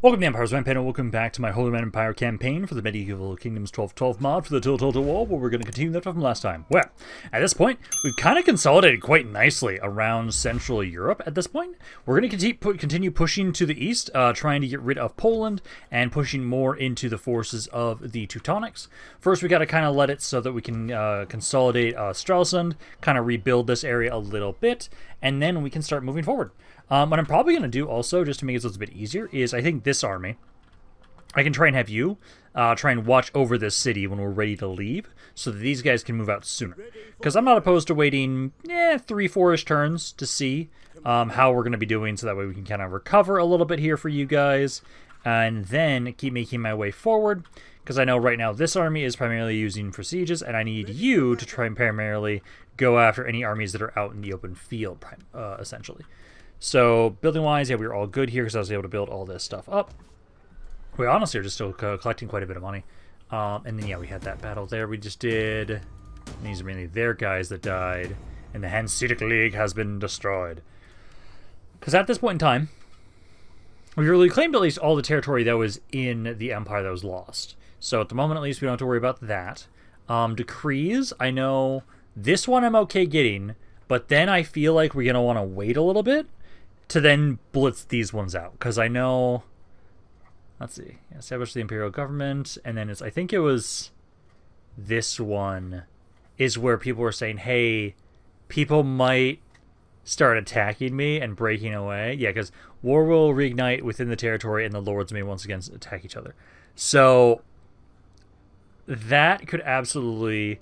Welcome to Empire's Rampaned, and welcome back to my Holy Roman Empire campaign for the Medieval Kingdoms 1212 mod for the Total War, where we're going to continue that from last time. Well, at this point, we've kind of consolidated quite nicely around Central Europe at this point. We're going to continue pushing to the east, trying to get rid of Poland, and pushing more into the forces of the Teutonics. First, we got to kind of let it so that we can consolidate Stralsund, kind of rebuild this area a little bit, and then we can start moving forward. What I'm probably going to do also, just to make it so it's a bit easier, is I think this army, I can try and have you try and watch over this city when we're ready to leave, so that these guys can move out sooner. Because I'm not opposed to waiting 3-4-ish turns to see how we're going to be doing, so that way we can kind of recover a little bit here for you guys, and then keep making my way forward. Because I know right now this army is primarily using for sieges, and I need you to try and primarily go after any armies that are out in the open field, essentially. So, building-wise, yeah, we were all good here because I was able to build all this stuff up. We honestly are just still collecting quite a bit of money. And then, yeah, we had that battle there we just did. And these are mainly their guys that died. And the Hanseatic League has been destroyed. Because at this point in time, we really claimed at least all the territory that was in the Empire that was lost. So, at the moment, at least, we don't have to worry about that. Decrees, I know this one I'm okay getting, but then I feel like we're going to want to wait a little bit to then blitz these ones out, because I know, let's see, establish the imperial government, and then I think it was this one is where people were saying, hey, people might start attacking me and breaking away. Yeah, because war will reignite within the territory and the lords may once again attack each other. So that could absolutely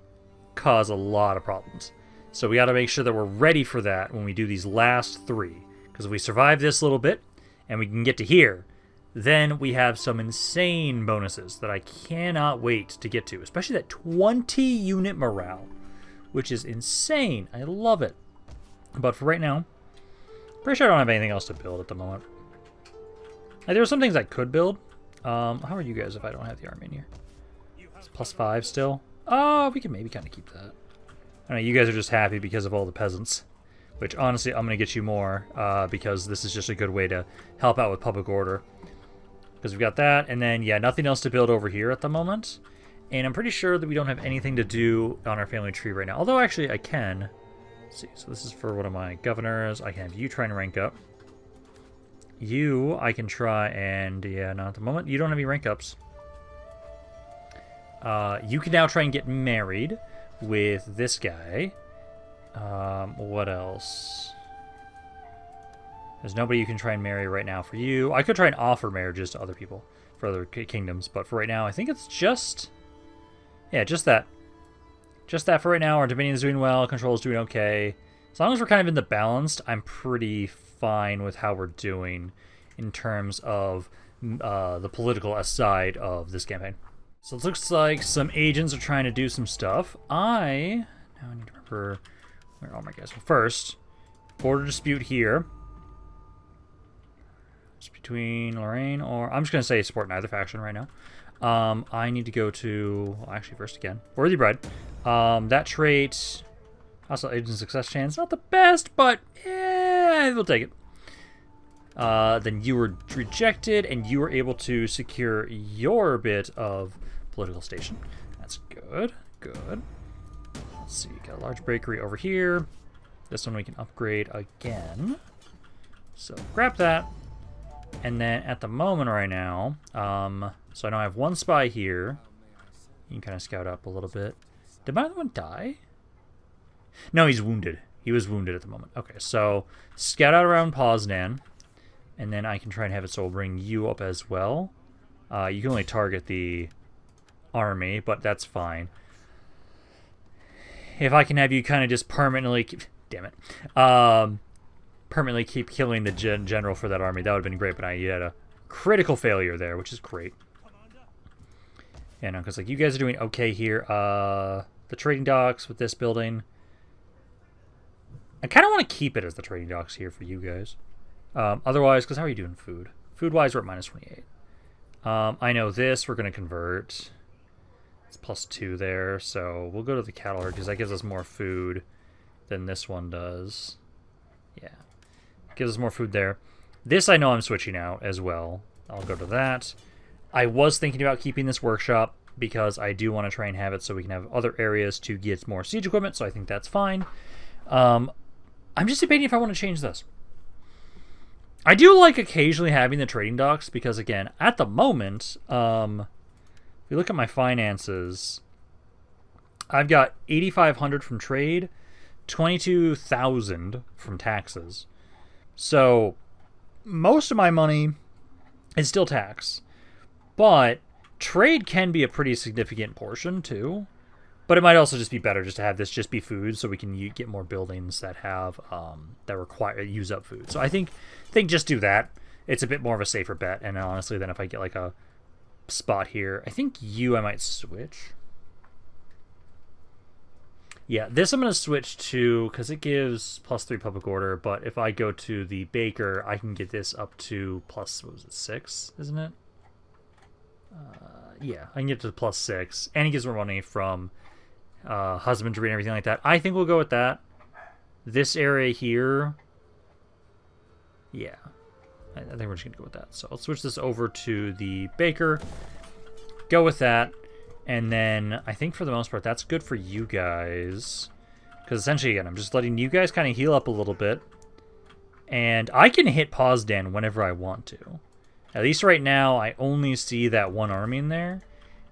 cause a lot of problems. So we got to make sure that we're ready for that when we do these last three. Because if we survive this little bit, and we can get to here, then we have some insane bonuses that I cannot wait to get to. Especially that 20-unit morale, which is insane. I love it. But for right now, pretty sure I don't have anything else to build at the moment. There are some things I could build. How are you guys if I don't have the army in here? It's +5 still. Oh, we can maybe kind of keep that. I know you guys are just happy because of all the peasants. Which, honestly, I'm going to get you more, because this is just a good way to help out with public order. Because we've got that, and then, yeah, nothing else to build over here at the moment. And I'm pretty sure that we don't have anything to do on our family tree right now. Although, actually, I can. Let's see, so this is for one of my governors. I can have you try and rank up. You, I can try and, yeah, not at the moment. You don't have any rank ups. You can now try and get married with this guy. What else? There's nobody you can try and marry right now for you. I could try and offer marriages to other people for other kingdoms, but for right now, I think it's just... yeah, just that. Just that for right now. Our Dominion is doing well. Control is doing okay. As long as we're kind of in the balanced, I'm pretty fine with how we're doing in terms of the political side of this campaign. So it looks like some agents are trying to do some stuff. Now I need to remember... where are my guys? Well, first, border dispute here. It's between Lorraine or... I'm just going to say support neither faction right now. I need to go to... well, actually, first again. Worthy Bride. That trait... hostile agent success chance. Not the best, but... we'll take it. Then you were rejected, and you were able to secure your bit of political station. That's good. Good. Let's see, got a large bakery over here. This one we can upgrade again. So grab that. And then at the moment right now, so I know I have one spy here. You can kind of scout up a little bit. Did my other one die? No, he's wounded. He was wounded at the moment. Okay, so scout out around Poznan. And then I can try and have it so we'll bring you up as well. You can only target the army, but that's fine. If I can have you kind of just permanently keep... damn it. Permanently keep killing the general for that army, that would have been great, but you had a critical failure there, which is great. Yeah, no, because like you guys are doing okay here. The trading docks with this building. I kind of want to keep it as the trading docks here for you guys. Otherwise, because how are you doing food? Food-wise, we're at -28. I know this, we're going to convert... it's +2 there, so we'll go to the cattle herd because that gives us more food than this one does. Yeah. Gives us more food there. This I know I'm switching out as well. I'll go to that. I was thinking about keeping this workshop because I do want to try and have it so we can have other areas to get more siege equipment, so I think that's fine. I'm just debating if I want to change this. I do like occasionally having the trading docks because, again, at the moment, if you look at my finances, I've got 8,500 from trade, 22,000 from taxes. So most of my money is still tax, but trade can be a pretty significant portion too. But it might also just be better just to have this just be food, so we can get more buildings that have that require use up food. So I think just do that. It's a bit more of a safer bet. And honestly, then if I get like a spot here, I think I might switch. Yeah, this I'm going to switch to because it gives +3 public order. But if I go to the baker, I can get this up to plus, what was it, 6, isn't it? Yeah, I can get to +6, and he gives more money from husbandry and everything like that. I think we'll go with that. This area here, yeah, I think we're just gonna go with that. So I'll switch this over to the baker, go with that, and then I think for the most part that's good for you guys, because essentially, again, I'm just letting you guys kind of heal up a little bit, and I can hit Poznan whenever I want to. At least right now, I only see that one army in there,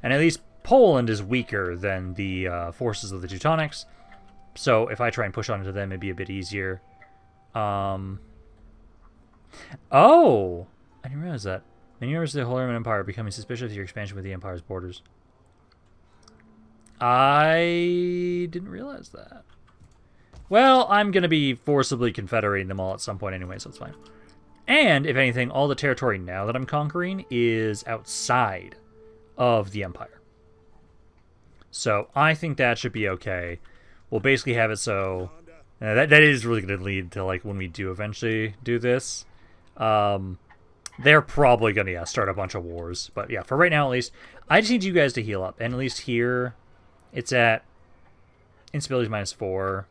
and at least Poland is weaker than the forces of the Teutonics, so if I try and push on into them, it'd be a bit easier. Oh! I didn't realize that. Many members of the Holy Roman Empire are becoming suspicious of your expansion with the Empire's borders. I didn't realize that. Well, I'm going to be forcibly confederating them all at some point anyway, so it's fine. And, if anything, all the territory now that I'm conquering is outside of the Empire. So, I think that should be okay. We'll basically have it so... that is really going to lead to, like, when we do eventually do this. They're probably going to, start a bunch of wars. But, yeah, for right now, at least, I just need you guys to heal up. And at least here, it's at instabilities -4.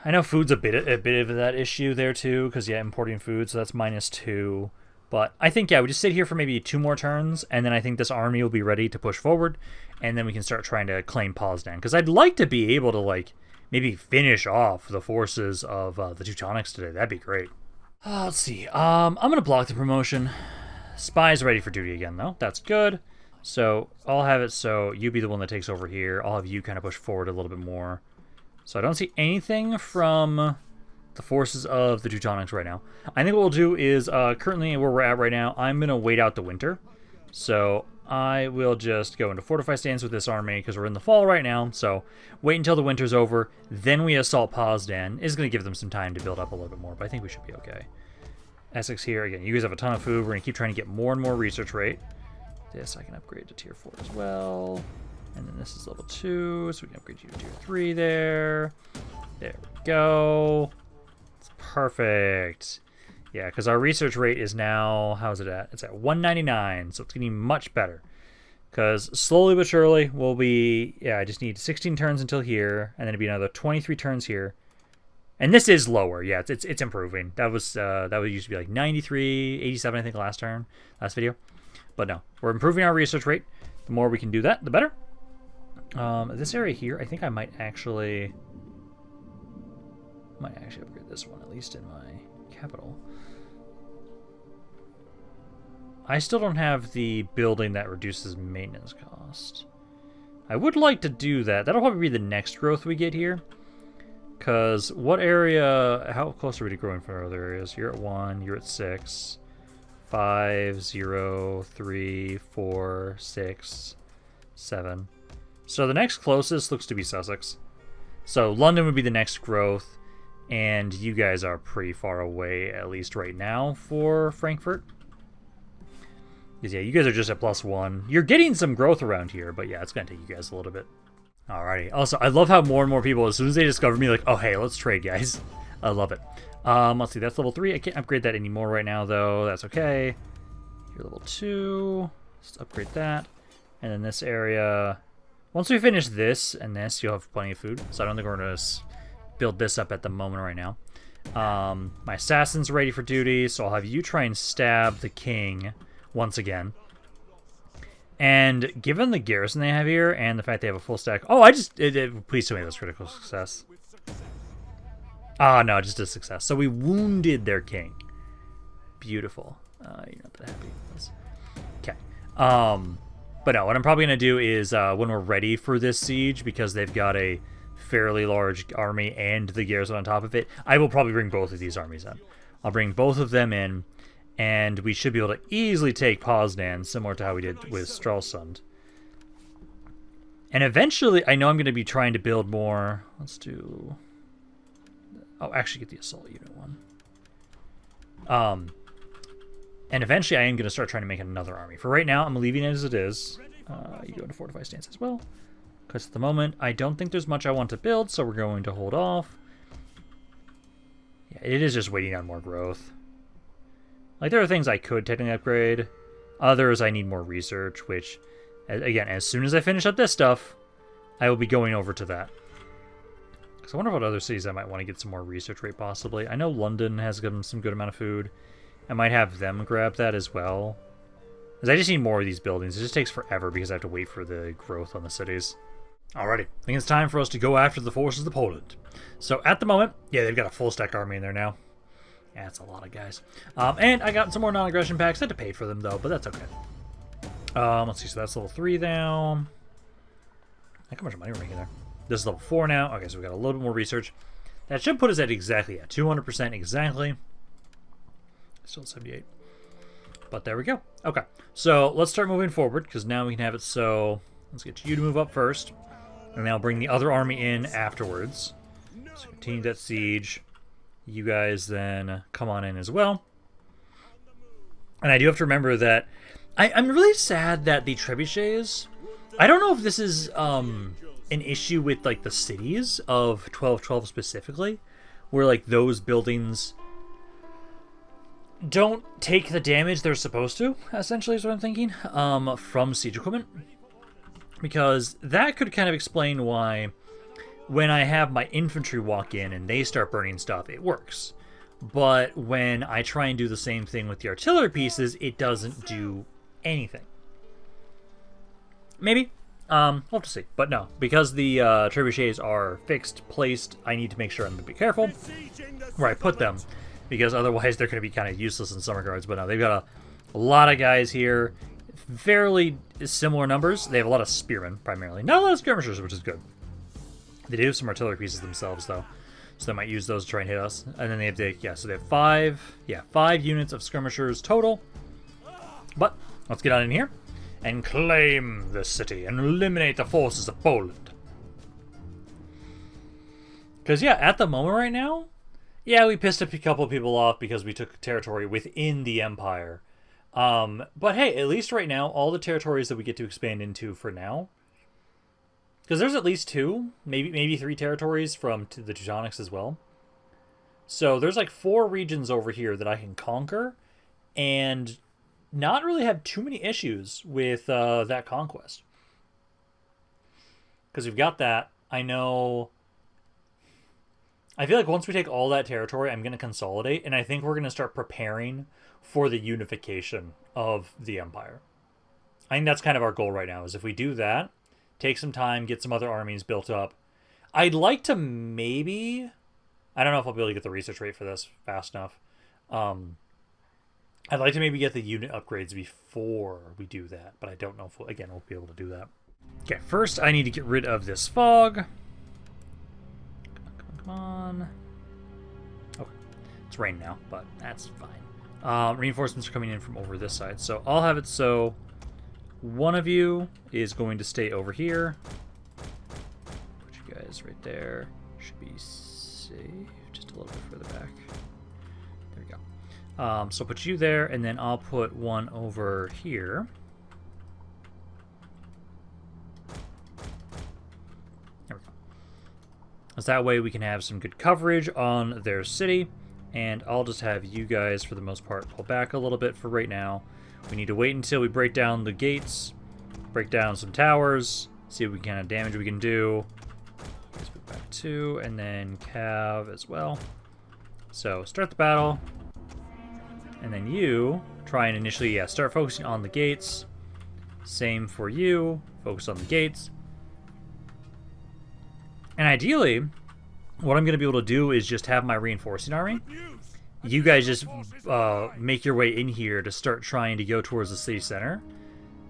I know food's a bit of that issue there too, because importing food, so that's -2. But I think we just sit here for maybe 2 more turns, and then I think this army will be ready to push forward, and then we can start trying to claim Poznan. Because I'd like to be able to like maybe finish off the forces of the Teutonics today. That'd be great. Let's see. I'm gonna block the promotion. Spy's ready for duty again though. That's good. So I'll have it so you be the one that takes over here. I'll have you kind of push forward a little bit more. So I don't see anything from the forces of the Teutonics right now. I think what we'll do is, currently where we're at right now, I'm going to wait out the winter. So I will just go into fortify stance with this army, because we're in the fall right now. So wait until the winter's over, then we assault Poznan. It's going to give them some time to build up a little bit more, but I think we should be okay. Essex here, again, you guys have a ton of food. We're going to keep trying to get more and more research rate. This I can upgrade to tier 4 as well. And then this is level 2, so we can upgrade you to tier 3 there. There we go. It's perfect. Yeah, because our research rate is now, how's it at? It's at 199, so it's getting much better. Because slowly but surely, we'll be, I just need 16 turns until here, and then it'll be another 23 turns here. And this is lower, yeah, it's improving. That was used to be like 93, 87, I think, last video. But no, we're improving our research rate. The more we can do that, the better. This area here, I think I might actually upgrade this one, at least in my capital. I still don't have the building that reduces maintenance cost. I would like to do that. That'll probably be the next growth we get here. Because what area, how close are we to growing from other areas? You're at 1, you're at 6, 5, 0, 3, 4, 6, 7. So the next closest looks to be Sussex. So London would be the next growth, and you guys are pretty far away, at least right now, for Frankfurt. Because you guys are just at +1. You're getting some growth around here, but it's going to take you guys a little bit. Alrighty. Also, I love how more and more people, as soon as they discover me, like, oh, hey, let's trade, guys. I love it. Let's see, that's level 3. I can't upgrade that anymore right now, though. That's okay. You're level 2. Let's upgrade that. And then this area... Once we finish this and this, you'll have plenty of food. So I don't think we're going to build this up at the moment right now. My assassin's ready for duty, so I'll have you try and stab the king once again. And given the garrison they have here and the fact they have a full stack... Oh, please tell me that's critical success. Ah, no, just a success. So we wounded their king. Beautiful. You're not that happy with this. Okay. But no, what I'm probably going to do is when we're ready for this siege, because they've got a fairly large army and the garrison on top of it, I will probably bring both of these armies in. I'll bring both of them in, and we should be able to easily take Poznan, similar to how we did with Stralsund. And eventually, I know I'm going to be trying to build more. Let's do... Oh, actually get the assault unit one. And eventually I am going to start trying to make another army. For right now, I'm leaving it as it is. You go into fortify stance as well. Because at the moment, I don't think there's much I want to build, so we're going to hold off. Yeah, it is just waiting on more growth. Like, there are things I could technically upgrade. Others I need more research, which, again, as soon as I finish up this stuff, I will be going over to that. Because I wonder what other cities I might want to get some more research rate, possibly. I know London has some good amount of food. I might have them grab that as well. Because I just need more of these buildings. It just takes forever because I have to wait for the growth on the cities. Alrighty, I think it's time for us to go after the forces of Poland. So at the moment, yeah, they've got a full stack army in there now. Yeah, that's a lot of guys. And I got some more non-aggression packs. I had to pay for them though, but that's okay. Let's see, so that's level 3 now. Look how much money we're making there. This is level 4 now. Okay, so we got a little bit more research. That should put us at exactly, 200% exactly. Still 78. But there we go. Okay, so let's start moving forward, because now we can have it so... Let's get you to move up first. And then I'll bring the other army in afterwards. So continue that siege. You guys then come on in as well. And I do have to remember that... I'm really sad that the trebuchets... I don't know if this is an issue with like the cities of 1212 specifically. Where like those buildings... don't take the damage they're supposed to, essentially is what I'm thinking, from siege equipment. Because that could kind of explain why when I have my infantry walk in and they start burning stuff, it works. But when I try and do the same thing with the artillery pieces, it doesn't do anything. Maybe. We'll have to see. But no, because the trebuchets are fixed, placed, I need to make sure I'm going to be careful where I put them. Because otherwise they're going to be kind of useless in some regards. But no, they've got a lot of guys here. Fairly similar numbers. They have a lot of spearmen, primarily. Not a lot of skirmishers, which is good. They do have some artillery pieces themselves, though. So they might use those to try and hit us. And then they have so they have 5 units of skirmishers total. But let's get on in here and claim the city and eliminate the forces of Poland. Because, yeah, at the moment right now, yeah, we pissed a couple of people off because we took territory within the Empire. But hey, at least right now, all the territories that we get to expand into for now, because there's at least 2, maybe 3 territories from the Teutonics as well. So there's like 4 regions over here that I can conquer and not really have too many issues with that conquest. Because we've got that. I feel like once we take all that territory, I'm going to consolidate, and I think we're going to start preparing for the unification of the Empire. I think that's kind of our goal right now, is if we do that, take some time, get some other armies built up. I'd like to maybe... I don't know if I'll be able to get the research rate for this fast enough. I'd like to maybe get the unit upgrades before we do that, but I don't know if, we'll be able to do that. Okay, first I need to get rid of this fog. Come on. Okay. It's rain now, but that's fine. Reinforcements are coming in from over this side. So I'll have it so one of you is going to stay over here. Put you guys right there. Should be safe. Just a little bit further back. There we go. So put you there, and then I'll put one over here. That way we can have some good coverage on their city, and I'll just have you guys, for the most part, pull back a little bit for right now. We need to wait until we break down the gates, break down some towers, see what kind of damage we can do. Let's put back 2, and then Cav as well. So start the battle, and then you try and initially, start focusing on the gates. Same for you, focus on the gates. And ideally, what I'm going to be able to do is just have my reinforcing army. You guys just make your way in here to start trying to go towards the city center.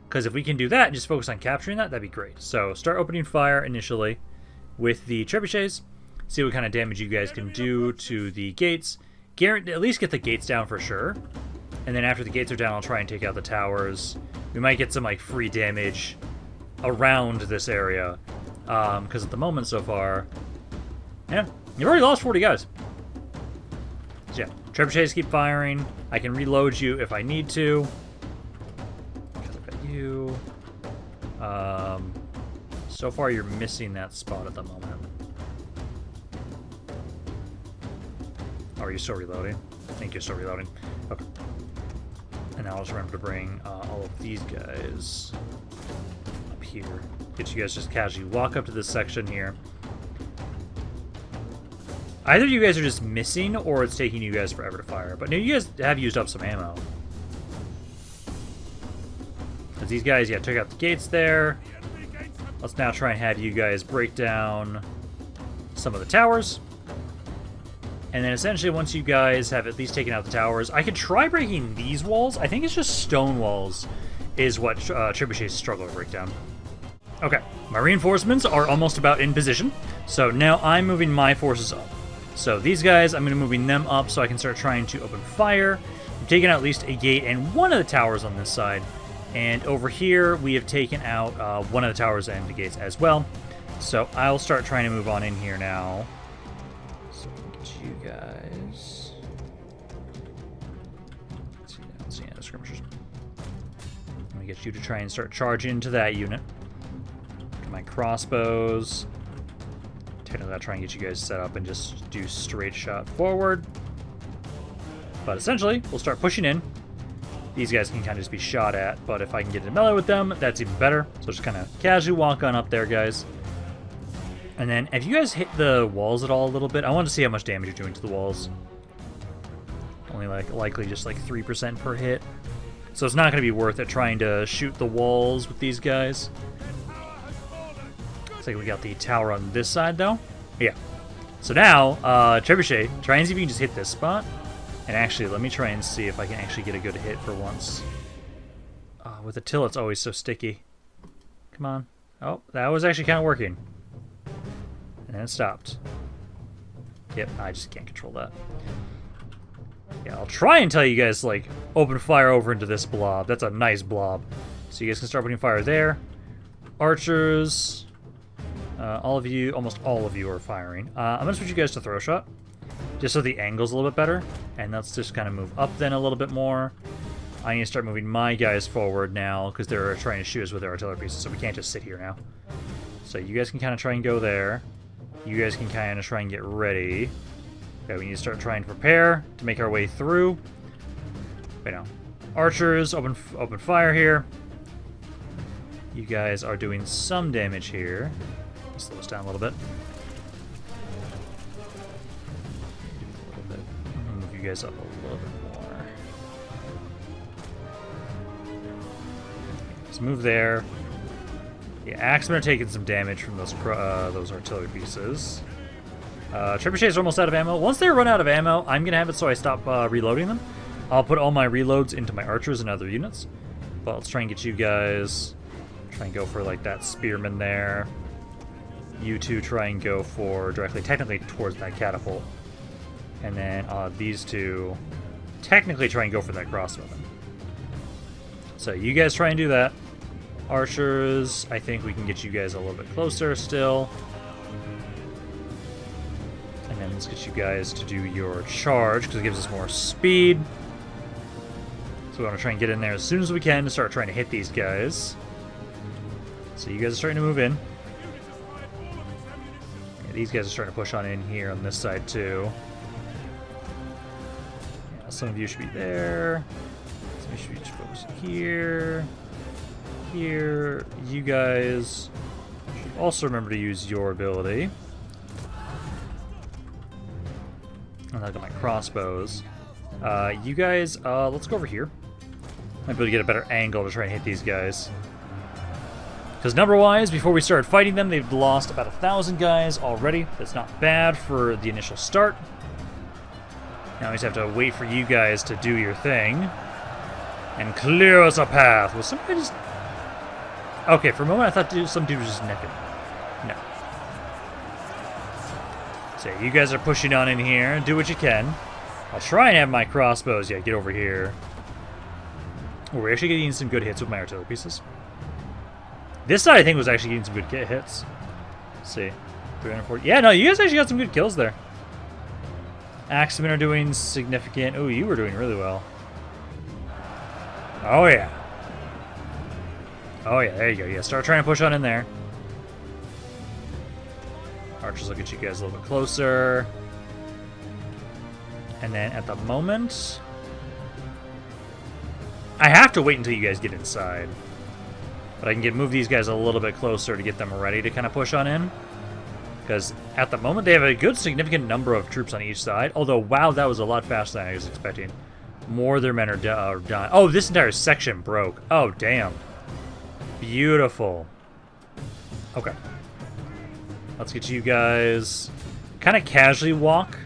Because if we can do that and just focus on capturing that, that'd be great. So start opening fire initially with the trebuchets. See what kind of damage you guys can do to the gates. At least get the gates down for sure. And then after the gates are down, I'll try and take out the towers. We might get some like free damage around this area. Because at the moment so far, yeah, you've already lost 40 guys. So yeah, trebuchets keep firing. I can reload you if I need to. Because I've got you. So far you're missing that spot at the moment. Oh, are you still reloading? I think you're still reloading. Okay. And now I'll just remember to bring all of these guys up here. Get you guys just casually walk up to this section here. Either you guys are just missing, or it's taking you guys forever to fire. But no, you guys have used up some ammo. Because these guys, took out the gates there. Let's now try and have you guys break down some of the towers. And then essentially, once you guys have at least taken out the towers, I could try breaking these walls. I think it's just stone walls is what trebuchets struggle to break down. Okay, my reinforcements are almost about in position. So now I'm moving my forces up. So these guys, I'm going to be moving them up so I can start trying to open fire. I'm taking out at least a gate and one of the towers on this side. And over here, we have taken out one of the towers and the gates as well. So I'll start trying to move on in here now. So get you guys. Let's see, the skirmishers. Let me get you to try and start charging into that unit. Get my crossbows. Technically, I'll try and get you guys set up and just do straight shot forward. But essentially, we'll start pushing in. These guys can kind of just be shot at, but if I can get in melee with them, that's even better. So just kind of casually walk on up there, guys. And then, if you guys hit the walls at all a little bit, I want to see how much damage you're doing to the walls. Only likely just like 3% per hit. So it's not going to be worth it trying to shoot the walls with these guys. Looks like we got the tower on this side, though. Yeah. So now, Trebuchet, try and see if you can just hit this spot. And actually, let me try and see if I can actually get a good hit for once. With Attila, it's always so sticky. Come on. Oh, that was actually kind of working. And then it stopped. Yep, I just can't control that. Yeah, I'll try and tell you guys, like, open fire over into this blob. That's a nice blob. So you guys can start putting fire there. Archers... all of you, almost all of you are firing. I'm going to switch you guys to throw shot, just so the angle's a little bit better. And let's just kind of move up then a little bit more. I need to start moving my guys forward now, because they're trying to shoot us with their artillery pieces, so we can't just sit here now. So you guys can kind of try and go there. You guys can kind of try and get ready. Okay, we need to start trying to prepare to make our way through. Right now. Archers, open fire here. You guys are doing some damage here. Slow us down a little bit. Move you guys up a little bit more. Just move there. Yeah, Axemen are taking some damage from those artillery pieces. Trebuchets are almost out of ammo. Once they run out of ammo, I'm going to have it so I stop reloading them. I'll put all my reloads into my archers and other units. But let's try and get you guys... Try and go for like that spearman there. You two try and go for directly, technically towards that catapult. And then these two technically try and go for that crossbowman. So you guys try and do that. Archers, I think we can get you guys a little bit closer still. And then let's get you guys to do your charge, because it gives us more speed. So we want to try and get in there as soon as we can to start trying to hit these guys. So you guys are starting to move in. Yeah, these guys are starting to push on in here on this side too. Yeah, some of you should be there. Some of you should be just focusing here. Here. You guys should also remember to use your ability. And I've got my crossbows. You guys, let's go over here. Might be able to get a better angle to try and hit these guys. Because number-wise, before we started fighting them, they've lost about 1,000 guys already. That's not bad for the initial start. Now we just have to wait for you guys to do your thing. And clear us a path. Was somebody just... Okay, for a moment I thought some dude was just necking. No. So you guys are pushing on in here. Do what you can. I'll try and have my crossbows. Yeah, get over here. Oh, we're actually getting some good hits with my artillery pieces. This side, I think, was actually getting some good hits. Let's see. 340. Yeah, no, you guys actually got some good kills there. Axemen are doing significant... Oh, you were doing really well. Oh, yeah. Oh, yeah, there you go. Yeah, start trying to push on in there. Archers will get you guys a little bit closer. And then at the moment... I have to wait until you guys get inside. But I can move these guys a little bit closer to get them ready to kind of push on in. Because at the moment, they have a good significant number of troops on each side. Although, wow, that was a lot faster than I was expecting. More of their men are done. Oh, this entire section broke. Oh, damn. Beautiful. Okay. Let's get you guys kind of casually walk.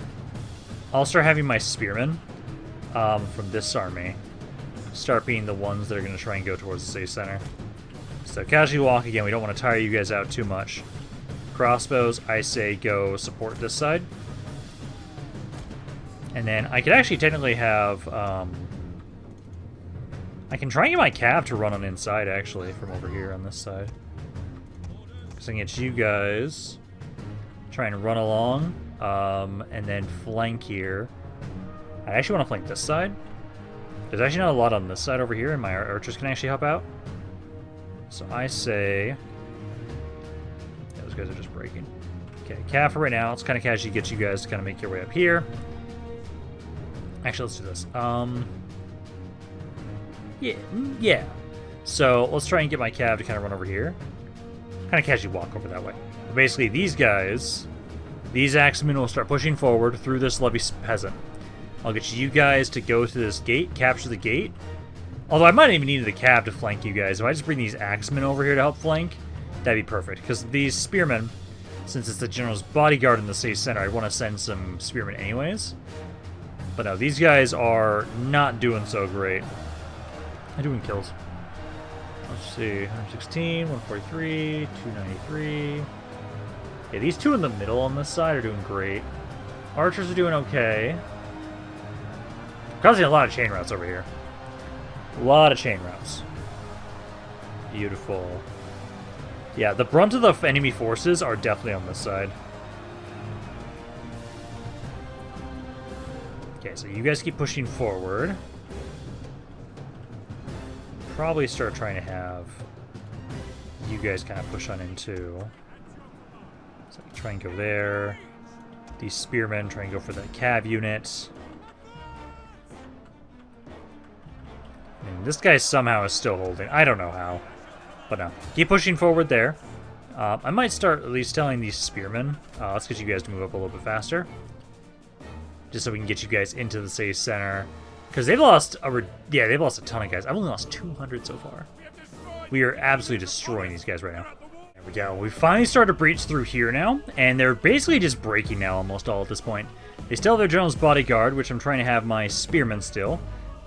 I'll start having my spearmen from this army start being the ones that are going to try and go towards the city center. So casually walk again. We don't want to tire you guys out too much. Crossbows, I say go support this side. And then I could actually technically have... I can try and get my cav to run on inside, actually, from over here on this side. Because I can get you guys trying to run along and then flank here. I actually want to flank this side. There's actually not a lot on this side over here, and my archers can actually help out. So I say... Those guys are just breaking. Okay, cav for right now. Let's kind of casually get you guys to kind of make your way up here. Actually, let's do this. Yeah. So let's try and get my cav to kind of run over here. Kind of casually walk over that way. But basically, these guys, these axemen will start pushing forward through this levy peasant. I'll get you guys to go through this gate, capture the gate. Although I might even need the cav to flank you guys. If I just bring these axemen over here to help flank, that'd be perfect. Because these spearmen, since it's the general's bodyguard in the city center, I want to send some spearmen anyways. But no, these guys are not doing so great. I'm doing kills. Let's see, 116, 143, 293. Yeah, these two in the middle on this side are doing great. Archers are doing okay. Causing a lot of chain routes over here. A lot of chain routes. Beautiful. Yeah, the brunt of the enemy forces are definitely on this side. Okay, so you guys keep pushing forward. Probably start trying to have you guys kind of push on in too. So try and go there. These spearmen try and go for the cav unit. And this guy somehow is still holding. I don't know how. But no. Keep pushing forward there. I might start at least telling these spearmen. Let's get you guys to move up a little bit faster. Just so we can get you guys into the city center. Because they've lost they've lost a ton of guys. I've only lost 200 so far. We are absolutely destroying these guys right now. There we go. We finally started to breach through here now. And they're basically just breaking now almost all at this point. They still have their general's bodyguard, which I'm trying to have my spearmen still.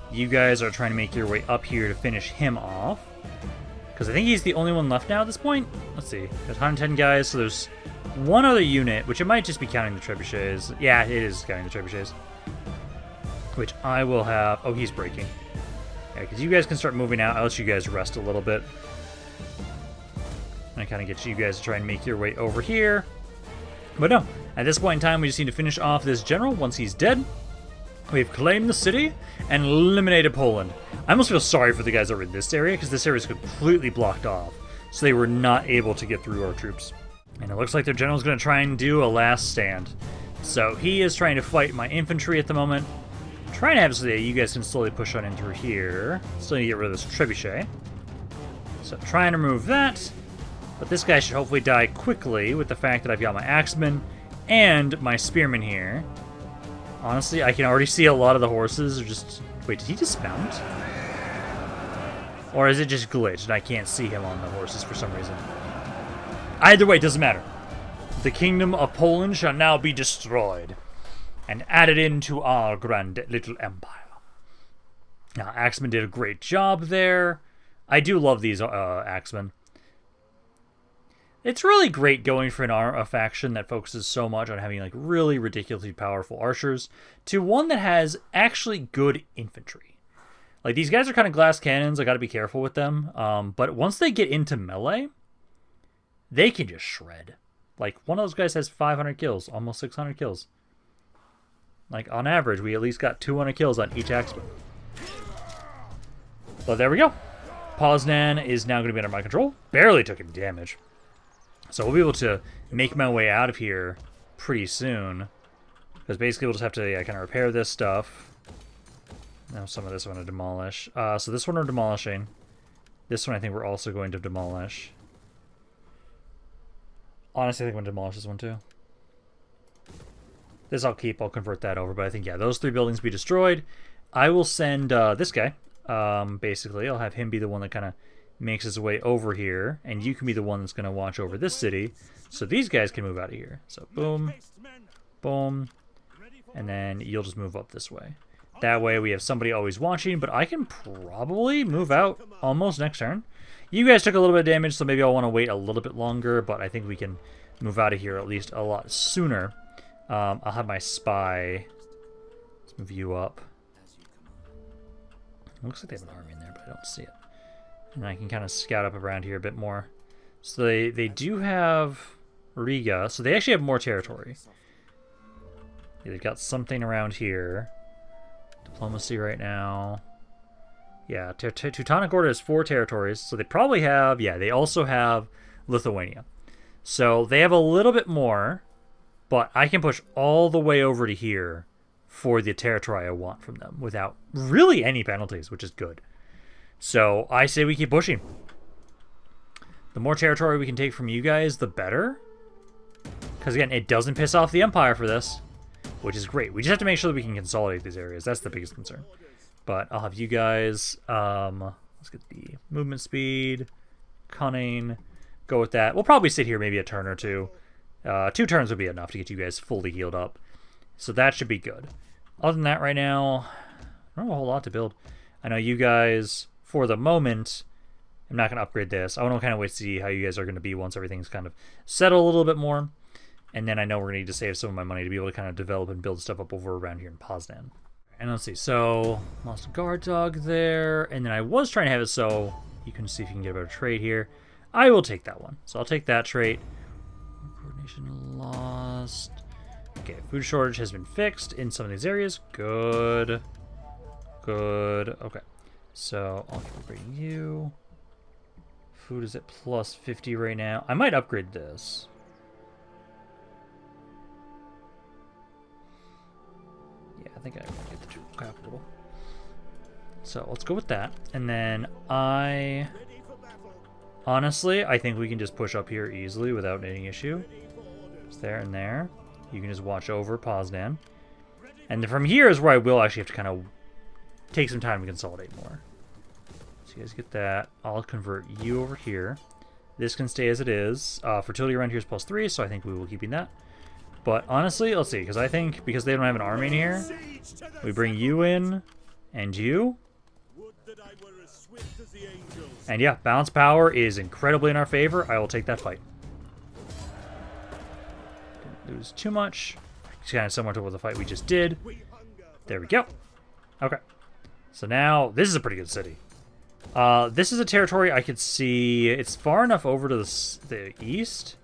You guys are trying to make your way up here to finish him off. Because I think he's the only one left now at this point. Let's see. There's 110 guys, so there's one other unit, which it might just be counting the trebuchets. Yeah, it is counting the trebuchets. Which I will have... Oh, he's breaking. Yeah, because you guys can start moving out. I'll let you guys rest a little bit. And I kind of get you guys to try and make your way over here. But no, at this point in time, we just need to finish off this general once he's dead. We've claimed the city and eliminated Poland. I almost feel sorry for the guys over in this area because this area is completely blocked off. So they were not able to get through our troops. And it looks like their general's going to try and do a last stand. So he is trying to fight my infantry at the moment. Trying to have so that you guys can slowly push on in through here. Still need to get rid of this trebuchet. So trying to remove that. But this guy should hopefully die quickly with the fact that I've got my axemen and my spearmen here. Honestly, I can already see a lot of the horses are just... Wait, did he dismount? Or is it just glitched and I can't see him on the horses for some reason? Either way, it doesn't matter. The kingdom of Poland shall now be destroyed and added into our grand little empire. Now, Axemen did a great job there. I do love these Axemen. It's really great going from a faction that focuses so much on having like really ridiculously powerful archers to one that has actually good infantry. Like, these guys are kind of glass cannons. I got to be careful with them. But once they get into melee, they can just shred. Like, one of those guys has 500 kills, almost 600 kills. Like, on average, we at least got 200 kills on each Axeman. But there we go. Poznan is now going to be under my control. Barely took any damage. So we'll be able to make my way out of here pretty soon. Because basically we'll just have to kind of repair this stuff. Now some of this I'm going to demolish. So this one we're demolishing. This one I think we're also going to demolish. Honestly, I think I'm going to demolish this one too. This I'll keep. I'll convert that over. But I think, yeah, those 3 buildings be destroyed. I will send this guy. Basically, I'll have him be the one that kind of makes his way over here. And you can be the one that's going to watch over this city. So these guys can move out of here. So boom, boom. And then you'll just move up this way. That way we have somebody always watching. But I can probably move out almost next turn. You guys took a little bit of damage, so maybe I'll want to wait a little bit longer. But I think we can move out of here at least a lot sooner. I'll have my spy. Let's move you up. Looks like they have an army in there, but I don't see it. And I can kind of scout up around here a bit more. So they do have Riga, so they actually have more territory. Yeah, they've got something around here. Diplomacy right now. Yeah, Teutonic Order has 4 territories, so they probably have... Yeah, they also have Lithuania. So they have a little bit more, but I can push all the way over to here for the territory I want from them without really any penalties, which is good. So I say we keep pushing. The more territory we can take from you guys, the better. Because again, it doesn't piss off the Empire for this, which is great. We just have to make sure that we can consolidate these areas. That's the biggest concern. But I'll have you guys, let's get the movement speed, cunning, go with that. We'll probably sit here maybe a turn or two. 2 turns would be enough to get you guys fully healed up. So that should be good. Other than that right now, I don't have a whole lot to build. I know you guys, for the moment, I'm not going to upgrade this. I want to kind of wait to see how you guys are going to be once everything's kind of settled a little bit more. And then I know we're going to need to save some of my money to be able to kind of develop and build stuff up over around here in Poznan. And let's see, so lost a guard dog there, and then I was trying to have it so you can see if you can get a better trade here. I will take that one. So I'll take that trait. Coordination lost. Okay, food shortage has been fixed in some of these areas. Good. Good. Okay. So I'll upgrade you. Food is at plus 50 right now. I might upgrade this. Yeah, I think I want to get the dual capital. So let's go with that. And then honestly, I think we can just push up here easily without any issue. It's there and there. You can just watch over Poznan. And from here is where I will actually have to kind of take some time to consolidate more. So you guys get that. I'll convert you over here. This can stay as it is. Fertility around here is plus 3, so I think we will keep that. But honestly, let's see, because I think because they don't have an army in here, we bring you in and you. And yeah, balance power is incredibly in our favor. I will take that fight. Didn't lose too much. It's kind of similar to what the fight we just did. There we go. Okay. So now, this is a pretty good city. This is a territory I could see. It's far enough over to the east.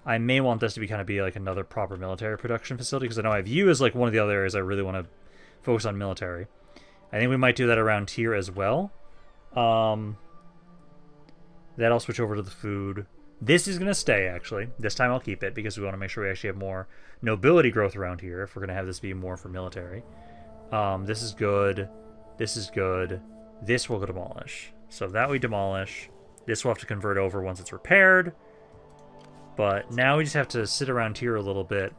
I may want this to be kind of be like another proper military production facility, because I know I have you as like one of the other areas I really want to focus on military. I think we might do that around here as well. That I'll switch over to the food. This is going to stay, actually. This time I'll keep it, because we want to make sure we actually have more nobility growth around here if we're going to have this be more for military. This is good. This is good. This will go demolish. So that we demolish. This will have to convert over once it's repaired. But now we just have to sit around here a little bit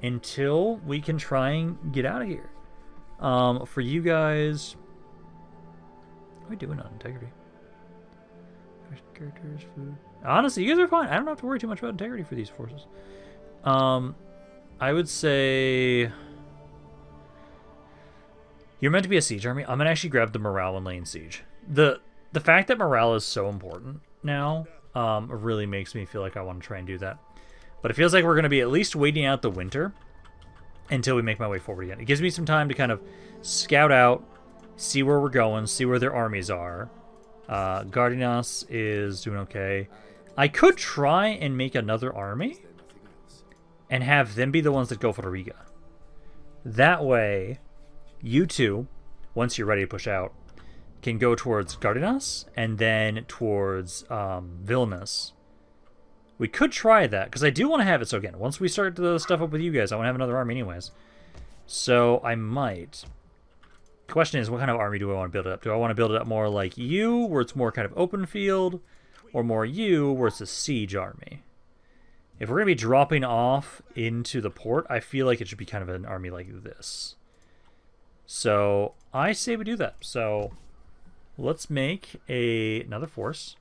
until we can try and get out of here. For you guys, what are we doing on integrity? Characters, food. Honestly, you guys are fine. I don't have to worry too much about integrity for these forces. I would say you're meant to be a siege army. I'm gonna actually grab the morale and lane siege. The fact that morale is so important now really makes me feel like I want to try and do that. But it feels like we're gonna be at least waiting out the winter until we make my way forward again. It gives me some time to kind of scout out, see where we're going, see where their armies are. Gardinas is doing okay. I could try and make another army and have them be the ones that go for Riga. That way, you two, once you're ready to push out, can go towards Gardinas and then towards Vilnius. We could try that, because I do want to have it. So again, once we start the stuff up with you guys, I want to have another army anyways. So I might. The question is, what kind of army do I want to build it up? Do I want to build it up more like you, where it's more kind of open field, or more you, where it's a siege army? If we're going to be dropping off into the port, I feel like it should be kind of an army like this. So I say we do that. So let's make another force.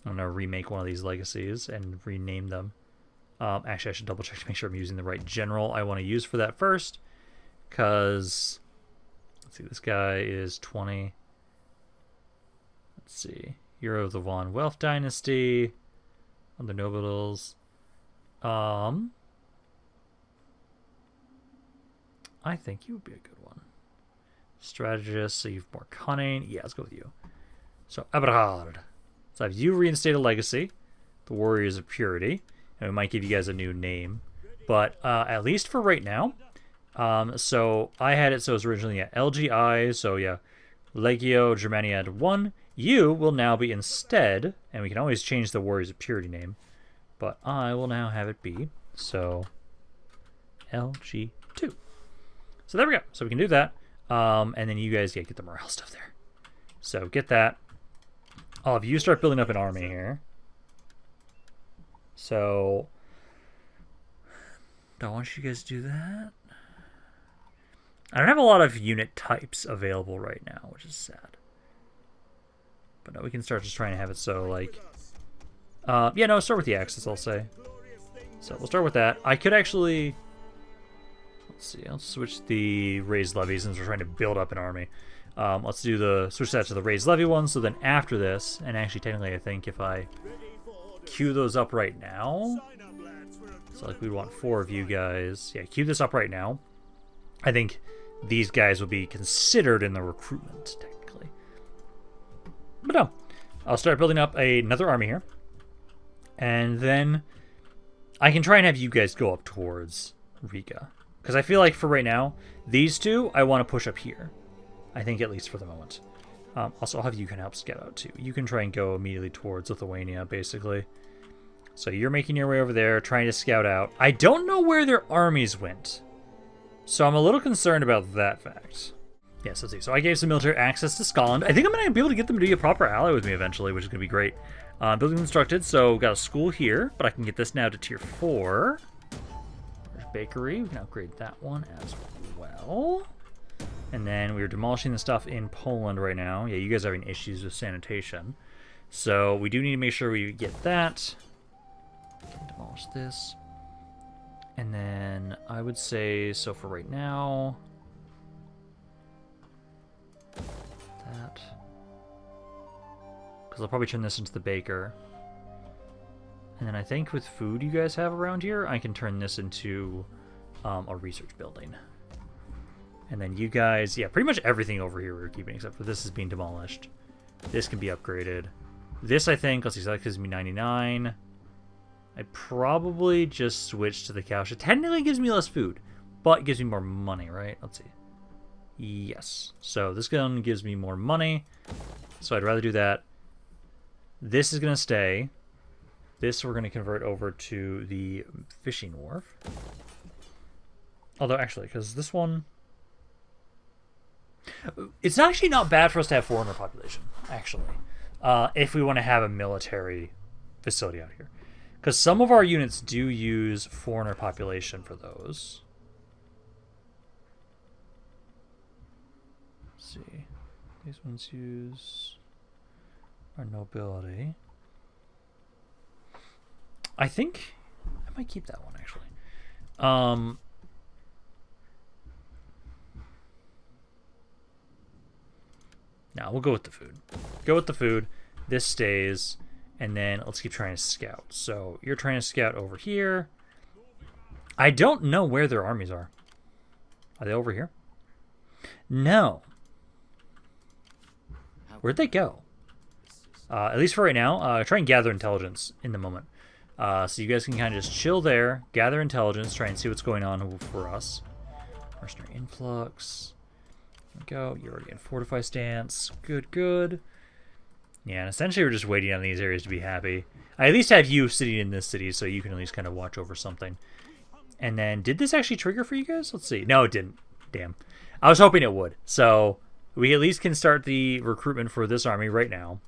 I'm going to remake one of these legacies and rename them. Actually, I should double check to make sure I'm using the right general I want to use for that first. Because, let's see, this guy is 20. Let's see. Hero of the Von Wealth Dynasty. Other nobles. I think you would be a good one. Strategist, so you've more cunning. Yeah, let's go with you. So, Eberhard. So I have you reinstate a legacy. The Warriors of Purity. And we might give you guys a new name. But at least for right now. So I had it so it was originally LGI. So yeah, Legio Germania 1. You will now be instead, and we can always change the Warriors of Purity name. But I will now have it be, so LG2. So there we go. So we can do that. And then you guys get the morale stuff there. So get that. All of you start building up an army here. So don't want you guys to do that. I don't have a lot of unit types available right now, which is sad. But no, we can start just trying to have it so, like... yeah, no, start with the Axis, I'll say. So we'll start with that. I could actually... Let's see, I'll switch the raised levies since we're trying to build up an army. Let's do switch that to the raised levy one, so then after this, and actually technically I think if I queue those up right now... So like we'd want 4 of you guys. Yeah, queue this up right now. I think these guys would be considered in the recruitment, technically. But no, I'll start building up another army here. And then I can try and have you guys go up towards Riga. Because I feel like for right now, these two I want to push up here. I think at least for the moment. Also, I'll have you can help scout out too. You can try and go immediately towards Lithuania, basically. So you're making your way over there, trying to scout out. I don't know where their armies went. So I'm a little concerned about that fact. Yes, let's see. So I gave some military access to Scotland. I think I'm going to be able to get them to be a proper ally with me eventually, which is going to be great. Building constructed, so got a school here, but I can get this now to tier 4. There's bakery. We can upgrade that one as well. And then we're demolishing the stuff in Poland right now. Yeah, you guys are having issues with sanitation. So we do need to make sure we get that. Demolish this. And then I would say, so for right now, that. Because I'll probably turn this into the baker. And then I think with food you guys have around here, I can turn this into a research building. And then you guys, yeah, pretty much everything over here we're keeping except for this is being demolished. This can be upgraded. This, I think, let's see, so that gives me 99. I'd probably just switch to the cowshed. It technically gives me less food, but it gives me more money, right? Let's see. Yes. So this gun gives me more money, so I'd rather do that. This is going to stay. This we're going to convert over to the fishing wharf. Although, actually, because this one... It's actually not bad for us to have foreigner population, actually. If we want to have a military facility out here. Because some of our units do use foreigner population for those. Let's see. These ones use our nobility. I think I might keep that one, actually. Now we'll go with the food. Go with the food. This stays. And then let's keep trying to scout. So you're trying to scout over here. I don't know where their armies are. Are they over here? No. Where'd they go? At least for right now, try and gather intelligence in the moment. So you guys can kind of just chill there, gather intelligence, try and see what's going on for us. Mercenary influx. There we go. You're already in fortify stance. Good, good. Yeah, and essentially we're just waiting on these areas to be happy. I at least have you sitting in this city, so you can at least kind of watch over something. And then, did this actually trigger for you guys? Let's see. No, it didn't. Damn. I was hoping it would. So, we at least can start the recruitment for this army right now.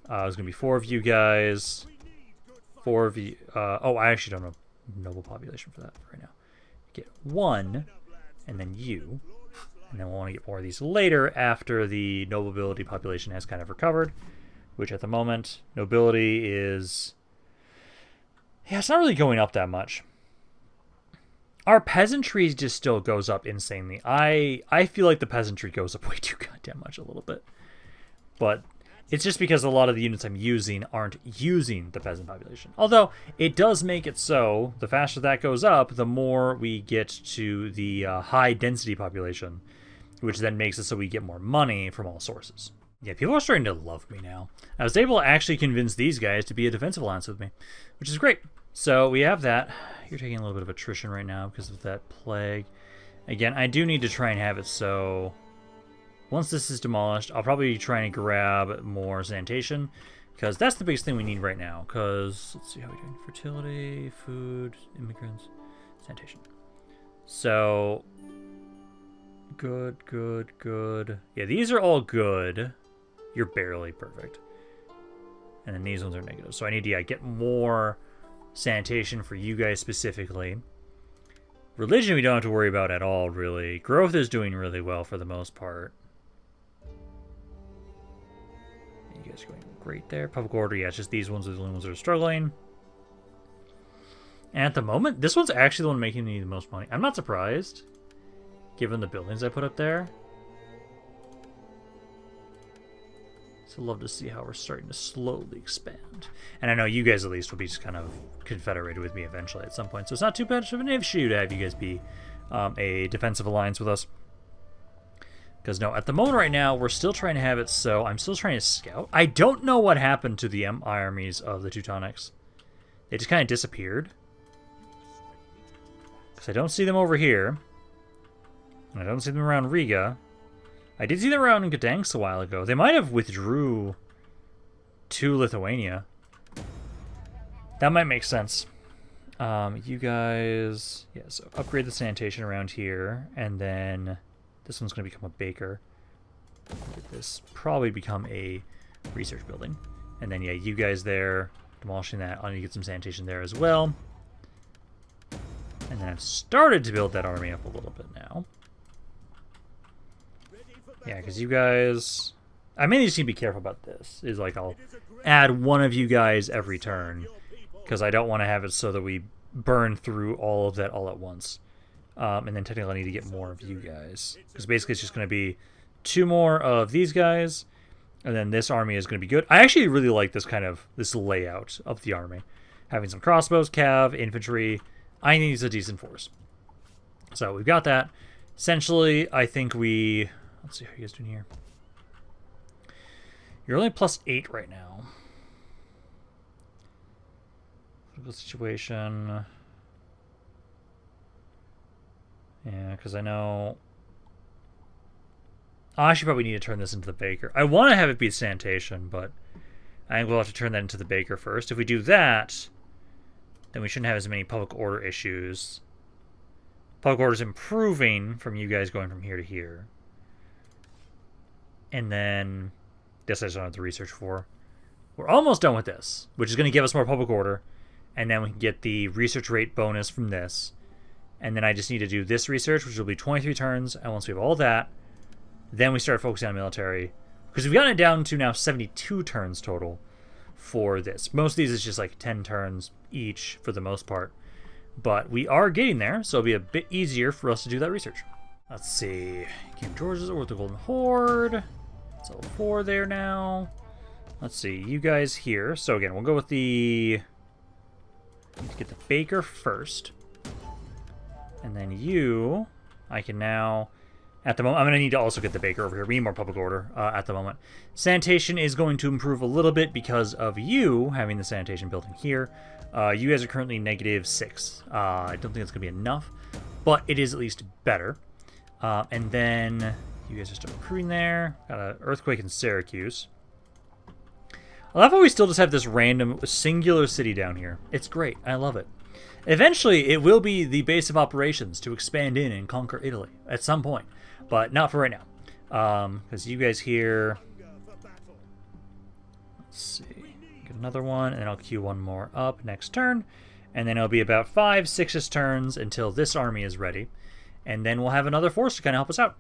There's going to be 4 of you guys. 4 of you. Oh, I actually don't have noble population for that right now. Get 1, and then you. And then we'll want to get more of these later after the nobility population has kind of recovered. Which at the moment, nobility is... yeah, it's not really going up that much. Our peasantry just still goes up insanely. I feel like the peasantry goes up way too goddamn much a little bit. But it's just because a lot of the units I'm using aren't using the peasant population. Although, it does make it so, the faster that goes up, the more we get to the high density population. Which then makes it so we get more money from all sources. Yeah, people are starting to love me now. I was able to actually convince these guys to be a defensive alliance with me, which is great. So we have that. You're taking a little bit of attrition right now because of that plague. Again, I do need to try and have it so once this is demolished, I'll probably try and grab more sanitation because that's the biggest thing we need right now. Because, let's see how we're doing. Fertility, food, immigrants, sanitation. So... good, good, good. Yeah, these are all good. You're barely perfect. And then these ones are negative. So I need to get more sanitation for you guys specifically. Religion we don't have to worry about at all, really. Growth is doing really well for the most part. You guys are going great there. Public order, yeah, it's just these ones are the only ones that are struggling. And at the moment, this one's actually the one making me the most money. I'm not surprised. Given the buildings I put up there. So love to see how we're starting to slowly expand. And I know you guys at least will be just kind of confederated with me eventually at some point. So it's not too bad of an issue to have you guys be a defensive alliance with us. Because no, at the moment right now, we're still trying to have it so I'm still trying to scout. I don't know what happened to the armies of the Teutonics. They just kind of disappeared. Because I don't see them over here. I don't see them around Riga. I did see them around Gdansk a while ago. They might have withdrew to Lithuania. That might make sense. You guys... yeah, so upgrade the sanitation around here. And then this one's going to become a baker. Get this probably become a research building. And then, yeah, you guys there. Demolishing that. I need to get some sanitation there as well. And then I've started to build that army up a little bit now. Yeah, because you guys... I mainly just need to be careful about this. Is like I'll add one of you guys every turn. Because I don't want to have it so that we burn through all of that all at once. And then technically I need to get more of you guys. Because basically it's just going to be 2 more of these guys. And then this army is going to be good. I actually really like this kind of... this layout of the army. Having some crossbows, cav, infantry. I think it's a decent force. So we've got that. Essentially, I think we... let's see how you guys doing here. You're only +8 right now. Political situation. Yeah, because I know... I should probably need to turn this into the baker. I want to have it be sanitation, but I think we'll have to turn that into the baker first. If we do that, then we shouldn't have as many public order issues. Public order is improving from you guys going from here to here. And then, this I just don't have the research for. We're almost done with this, which is going to give us more public order. And then we can get the research rate bonus from this. And then I just need to do this research, which will be 23 turns. And once we have all that, then we start focusing on military. Because we've gotten it down to now 72 turns total for this. Most of these is just like 10 turns each for the most part. But we are getting there, so it'll be a bit easier for us to do that research. Let's see. King George's over the Golden Horde. It's level 4 there now. Let's see. You guys here. So again, we'll go with the... Need to get the Baker first. And then you... I can now... At the moment, I'm going to need to also get the Baker over here. We need more public order at the moment. Sanitation is going to improve a little bit because of you having the sanitation building here. You guys are currently -6. I don't think it's going to be enough, but it is at least better. And then you guys are still recruiting there. Got an earthquake in Syracuse. I love how we still just have this random singular city down here. It's great. I love it. Eventually, it will be the base of operations to expand in and conquer Italy at some point, but not for right now. Because you guys here... Let's see. Get another one, and then I'll queue one more up next turn. And then it'll be about 5-6 turns until this army is ready. And then we'll have another force to kind of help us out.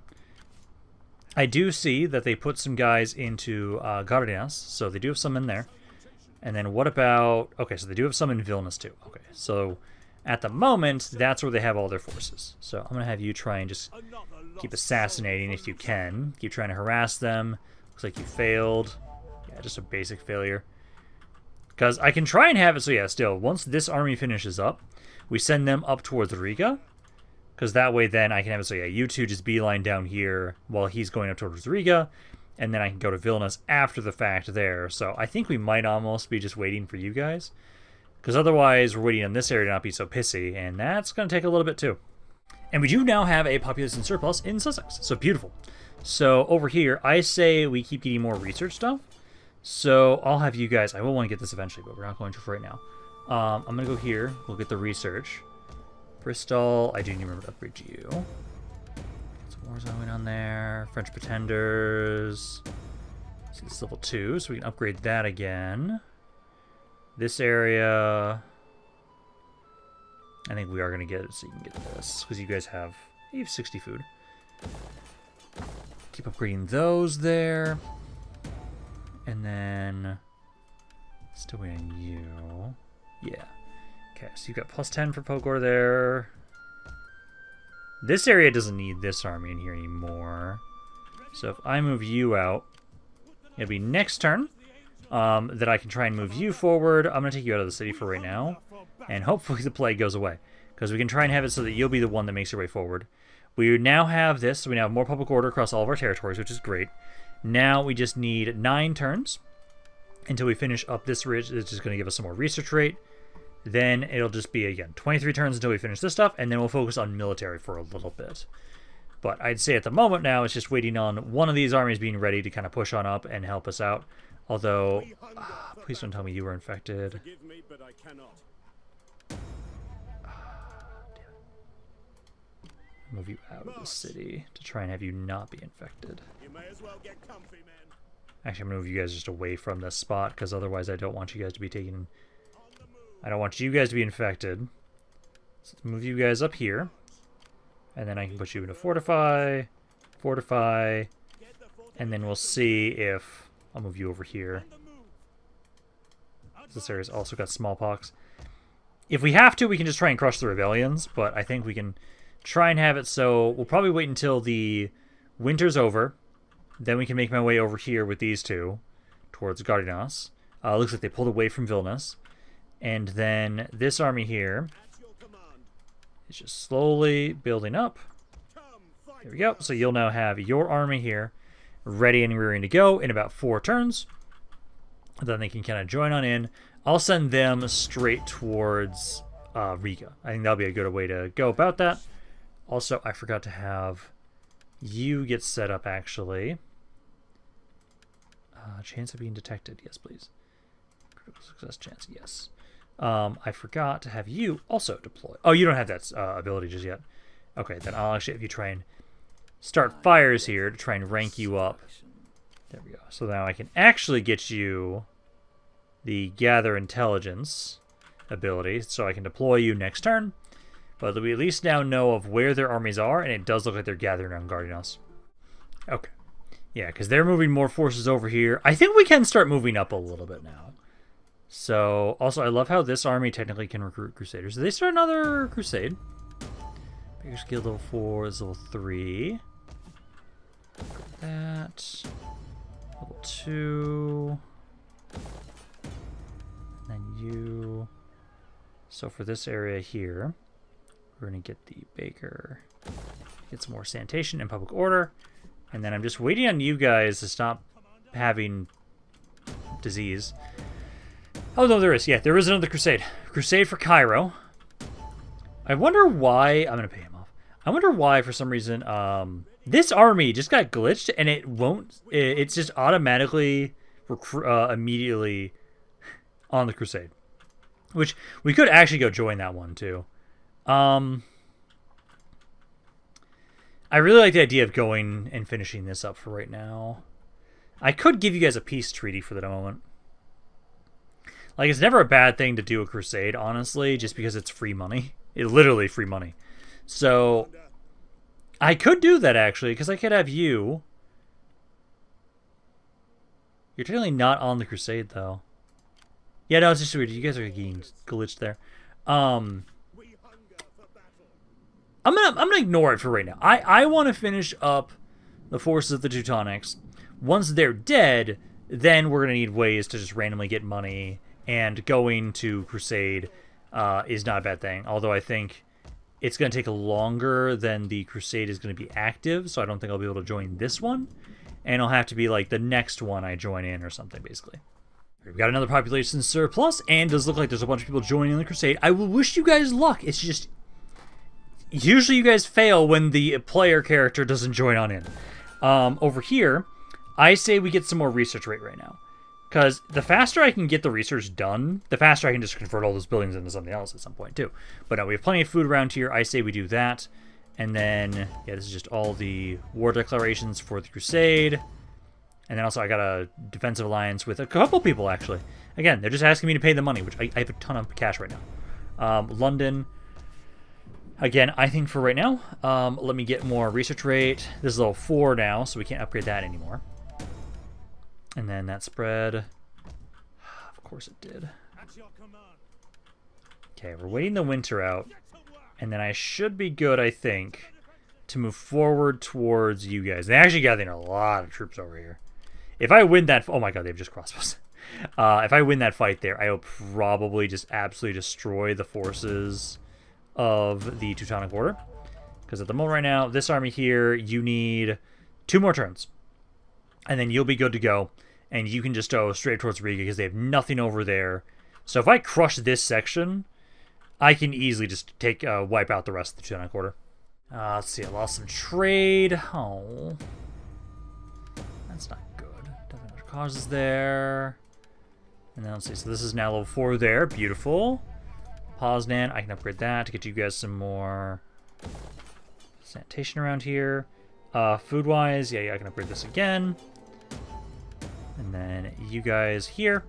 I do see that they put some guys into Gardinas, so they do have some in there. And then what about... Okay, so they do have some in Vilnius too. Okay, so at the moment, that's where they have all their forces. So I'm going to have you try and just keep assassinating if you can. Keep trying to harass them. Looks like you failed. Yeah, just a basic failure. Because I can try and have it, so yeah, still, once this army finishes up, we send them up towards Riga. Because that way then I can have it, so yeah, you two just beeline down here while he's going up towards Riga. And then I can go to Vilnius after the fact there. So I think we might almost be just waiting for you guys. Because otherwise we're waiting on this area to not be so pissy. And that's going to take a little bit too. And we do now have a population surplus in Sussex. So beautiful. So over here, I say we keep getting more research stuff. So I'll have you guys... I will want to get this eventually, but we're not going to for right now. I'm going to go here. We'll get the research. Bristol, I do need to remember to upgrade you. Some wars going on there. French Pretenders. See, this is level 2, so we can upgrade that again. This area... I think we are going to get it so you can get this. Because you guys have... You have 60 food. Keep upgrading those there. And then... Still waiting on you. Yeah. Okay, so you've got +10 for Pogor there. This area doesn't need this army in here anymore. So if I move you out, it'll be next turn that I can try and move you forward. I'm going to take you out of the city for right now. And hopefully the plague goes away. Because we can try and have it so that you'll be the one that makes your way forward. We now have this, so we now have more public order across all of our territories, which is great. Now we just need 9 turns until we finish up this ridge. It's just going to give us some more research rate. Then it'll just be, again, 23 turns until we finish this stuff, and then we'll focus on military for a little bit. But I'd say at the moment now, it's just waiting on one of these armies being ready to kind of push on up and help us out. Although, please don't tell me you were infected. Move you out of the city to try and have you not be infected. Actually, I'm going to move you guys just away from this spot, because otherwise I don't want you guys to be taking... I don't want you guys to be infected. So let's move you guys up here. And then I can put you into Fortify, Fortify, and then we'll see if... I'll move you over here. This area's also got smallpox. If we have to, we can just try and crush the rebellions, but I think we can try and have it so... We'll probably wait until the winter's over. Then we can make my way over here with these two towards Gardinas. Looks like they pulled away from Vilnius. And then this army here is just slowly building up. There we go. So you'll now have your army here ready and rearing to go in about 4 turns. Then they can kind of join on in. I'll send them straight towards Riga. I think that'll be a good way to go about that. Also, I forgot to have you get set up, actually. Chance of being detected. Yes, please. Critical success chance. Yes. I forgot to have you also deploy. Oh, you don't have that ability just yet. Okay, then I'll actually have you try and start fires here to try and rank you up. There we go. So now I can actually get you the gather intelligence ability, so I can deploy you next turn. But we at least now know of where their armies are, and it does look like they're gathering around Gardinas. Okay. Yeah, because they're moving more forces over here. I think we can start moving up a little bit now. So, also, I love how this army technically can recruit Crusaders. Did they start another Crusade? Bigger skill level 4 is level 3. That. Level 2. And then you. So for this area here, we're going to get the Baker. Get some more sanitation and public order. And then I'm just waiting on you guys to stop having disease. Oh, no, there is. Yeah, there is another Crusade. Crusade for Cairo. I wonder why... I'm going to pay him off. I wonder why, for some reason, this army just got glitched, and it won't... It's just automatically immediately on the Crusade. Which, we could actually go join that one, too. I really like the idea of going and finishing this up for right now. I could give you guys a peace treaty for the moment. Like, it's never a bad thing to do a crusade, honestly, just because it's free money. It's literally free money. So, I could do that, actually, because I could have you. You're technically not on the crusade, though. Yeah, no, it's just weird. You guys are getting glitched there. I'm gonna ignore it for right now. I want to finish up the forces of the Teutonics. Once they're dead, then we're gonna need ways to just randomly get money, and going to Crusade is not a bad thing. Although I think it's gonna take longer than the Crusade is gonna be active, so I don't think I'll be able to join this one, and it'll have to be like the next one I join in or something, basically. We've got another population surplus, and it does look like there's a bunch of people joining the Crusade. I will wish you guys luck. It's just... usually you guys fail when the player character doesn't join on in. Over here, I say we get some more research rate right now. Because the faster I can get the research done, the faster I can just convert all those buildings into something else at some point, too. But no, we have plenty of food around here. I say we do that. And then, yeah, this is just all the war declarations for the Crusade. And then also I got a defensive alliance with a couple people, actually. Again, they're just asking me to pay the money, which I have a ton of cash right now. London... again, I think for right now, let me get more research rate. This is level 4 now, so we can't upgrade that anymore. And then that spread. Of course it did. Okay, we're waiting the winter out. And then I should be good, I think, to move forward towards you guys. They actually gathered a lot of troops over here. If I win that... oh my god, they've just crossed us. If I win that fight there, I will probably just absolutely destroy the forces of the Teutonic Order. Because at the moment right now, this army here, you need 2 more turns. And then you'll be good to go. And you can just go straight towards Riga because they have nothing over there. So if I crush this section, I can easily just wipe out the rest of the Teutonic Order. Let's see, I lost some trade. Oh. That's not good. Doesn't have causes there. And then let's see, so this is now level 4 there. Beautiful. Poznan, I can upgrade that to get you guys some more sanitation around here. Food-wise, yeah, I can upgrade this again. And then you guys here.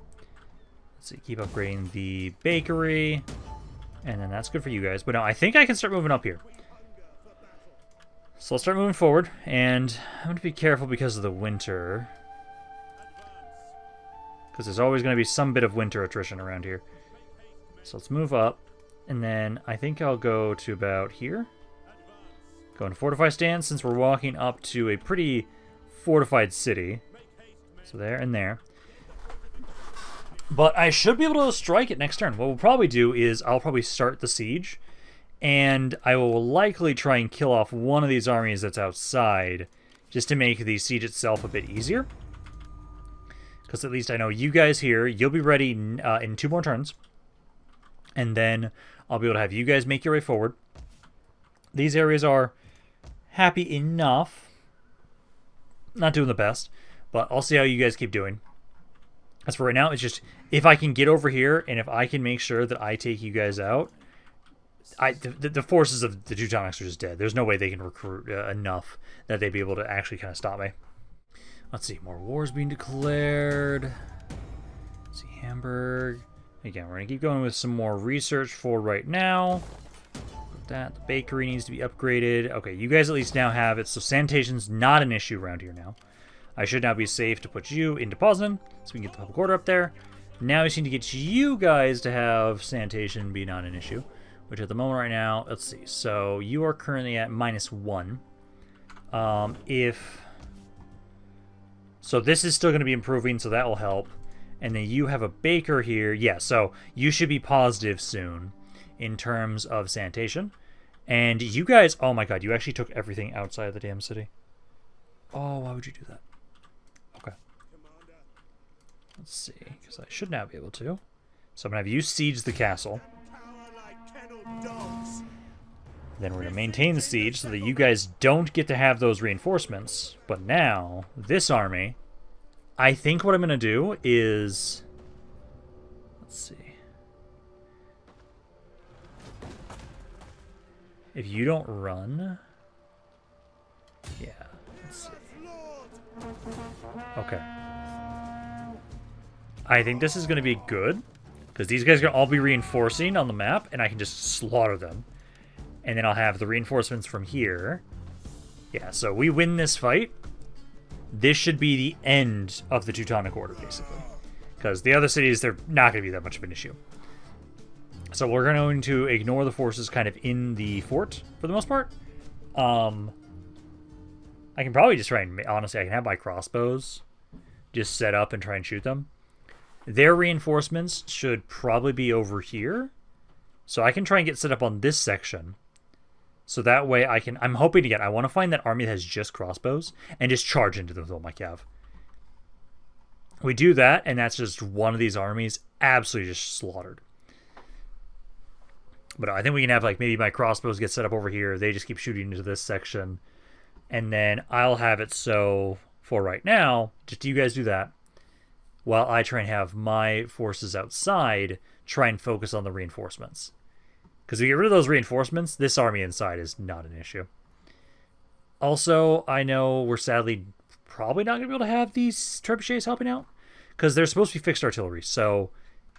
Let's see, keep upgrading the bakery. And then that's good for you guys. But no, I think I can start moving up here. So let's start moving forward. And I'm going to be careful because of the winter. Because there's always going to be some bit of winter attrition around here. So let's move up, and then I think I'll go to about here. Go into fortify stance, since we're walking up to a pretty fortified city. So there and there. But I should be able to strike it next turn. What we'll probably do is I'll probably start the siege, and I will likely try and kill off one of these armies that's outside, just to make the siege itself a bit easier. Because at least I know you guys here, you'll be ready in 2 more turns. And then I'll be able to have you guys make your way forward. These areas are happy enough. Not doing the best, but I'll see how you guys keep doing. As for right now, it's just if I can get over here and if I can make sure that I take you guys out, the forces of the Teutonics are just dead. There's no way they can recruit enough that they'd be able to actually kind of stop me. Let's see, more wars being declared. Let's see, Hamburg. Again, we're going to keep going with some more research for right now. That the bakery needs to be upgraded. Okay, you guys at least now have it, so sanitation's not an issue around here now. I should now be safe to put you into Poznan, so we can get the public order up there. Now we just need to get you guys to have sanitation be not an issue, which at the moment right now, let's see. So you are currently at -1. So this is still going to be improving, so that will help. And then you have a baker here. Yeah, so you should be positive soon in terms of sanitation. And you guys, oh my god, you actually took everything outside of the damn city. Oh, why would you do that? Okay. Let's see, because I should now be able to. So I'm going to have you siege the castle. Then we're going to maintain the siege so that you guys don't get to have those reinforcements. But now, this army, I think what I'm going to do is... Let's see. If you don't run... Yeah, let's see. Okay. I think this is going to be good, because these guys are going to all be reinforcing on the map, and I can just slaughter them. And then I'll have the reinforcements from here. Yeah, so we win this fight. This should be the end of the Teutonic Order, basically. Because the other cities, they're not going to be that much of an issue. So we're going to ignore the forces kind of in the fort, for the most part. I can probably just try and... Honestly, I can have my crossbows just set up and try and shoot them. Their reinforcements should probably be over here. So I can try and get set up on this section. So that way I can... I'm hoping to get... I want to find that army that has just crossbows and just charge into them with all my cav. We do that, and that's just one of these armies absolutely just slaughtered. But I think we can have, like, maybe my crossbows get set up over here. They just keep shooting into this section. And then I'll have it so, for right now, just you guys do that. While I try and have my forces outside try and focus on the reinforcements. Because if we get rid of those reinforcements, this army inside is not an issue. Also, I know we're sadly probably not going to be able to have these trebuchets helping out. Because they're supposed to be fixed artillery. So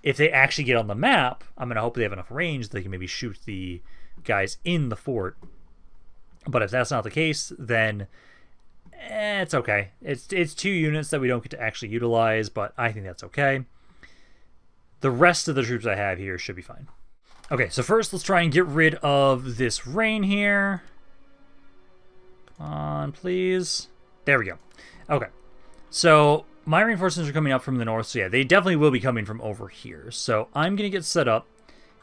if they actually get on the map, I'm going to hope they have enough range that they can maybe shoot the guys in the fort. But if that's not the case, then it's okay. It's 2 units that we don't get to actually utilize, but I think that's okay. The rest of the troops I have here should be fine. Okay, so first let's try and get rid of this rain here. Come on, please. There we go. Okay, so my reinforcements are coming up from the north, so yeah, they definitely will be coming from over here. So I'm going to get set up,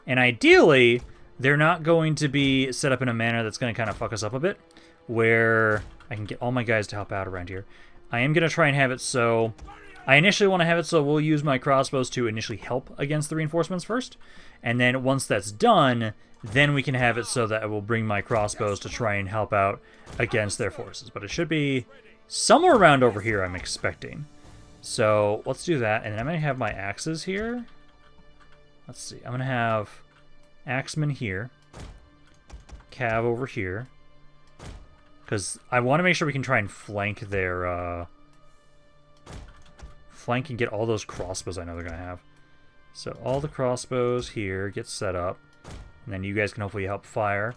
and ideally, they're not going to be set up in a manner that's going to kind of fuck us up a bit, where I can get all my guys to help out around here. I am going to try and have it so... I initially want to have it so we'll use my crossbows to initially help against the reinforcements first. And then once that's done, then we can have it so that I will bring my crossbows to try and help out against their forces. But it should be somewhere around over here, I'm expecting. So let's do that. And then I'm going to have my axes here. Let's see. I'm going to have axemen here. Cav over here. Because I want to make sure we can try and flank their... flank and get all those crossbows I know they're going to have. So all the crossbows here get set up. And then you guys can hopefully help fire.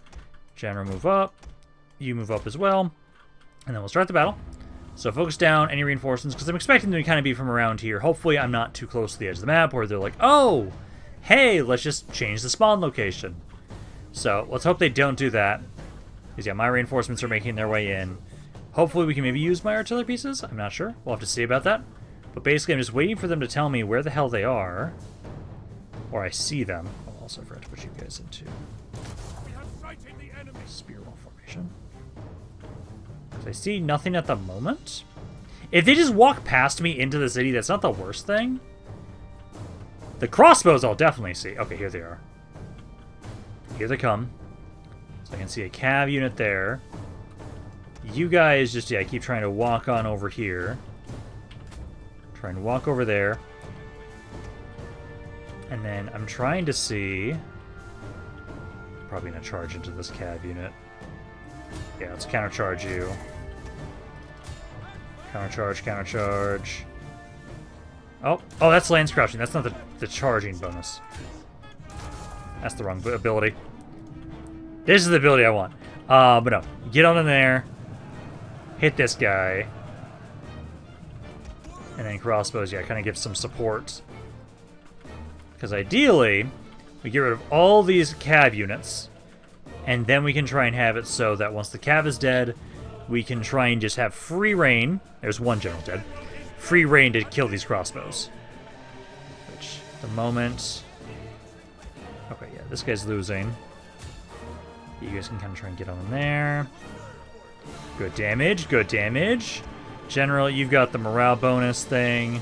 General move up. You move up as well. And then we'll start the battle. So focus down any reinforcements, because I'm expecting them to kind of be from around here. Hopefully I'm not too close to the edge of the map where they're like, oh, hey, let's just change the spawn location. So let's hope they don't do that. Because yeah, my reinforcements are making their way in. Hopefully we can maybe use my artillery pieces. I'm not sure. We'll have to see about that. But basically I'm just waiting for them to tell me where the hell they are. Or I see them. Oh, also I forgot to put you guys into spear wall formation. Because I see nothing at the moment. If they just walk past me into the city, that's not the worst thing. The crossbows I'll definitely see. Okay, here they are. Here they come. So I can see a cav unit there. You guys just, yeah, keep trying to walk on over here. Trying to walk over there. And then I'm trying to see... Probably going to charge into this cav unit. Yeah, let's countercharge you. Countercharge, countercharge. Oh, that's lance crouching. That's not the charging bonus. That's the wrong ability. This is the ability I want. But no. Get on in there. Hit this guy. And then crossbows, yeah, kind of give some support. Because ideally, we get rid of all these cav units. And then we can try and have it so that once the cav is dead, we can try and just have free reign. There's one general dead. Free reign to kill these crossbows. Which, at the moment... Okay, yeah, this guy's losing. You guys can kind of try and get on in there. Good damage, good damage. General, you've got the morale bonus thing.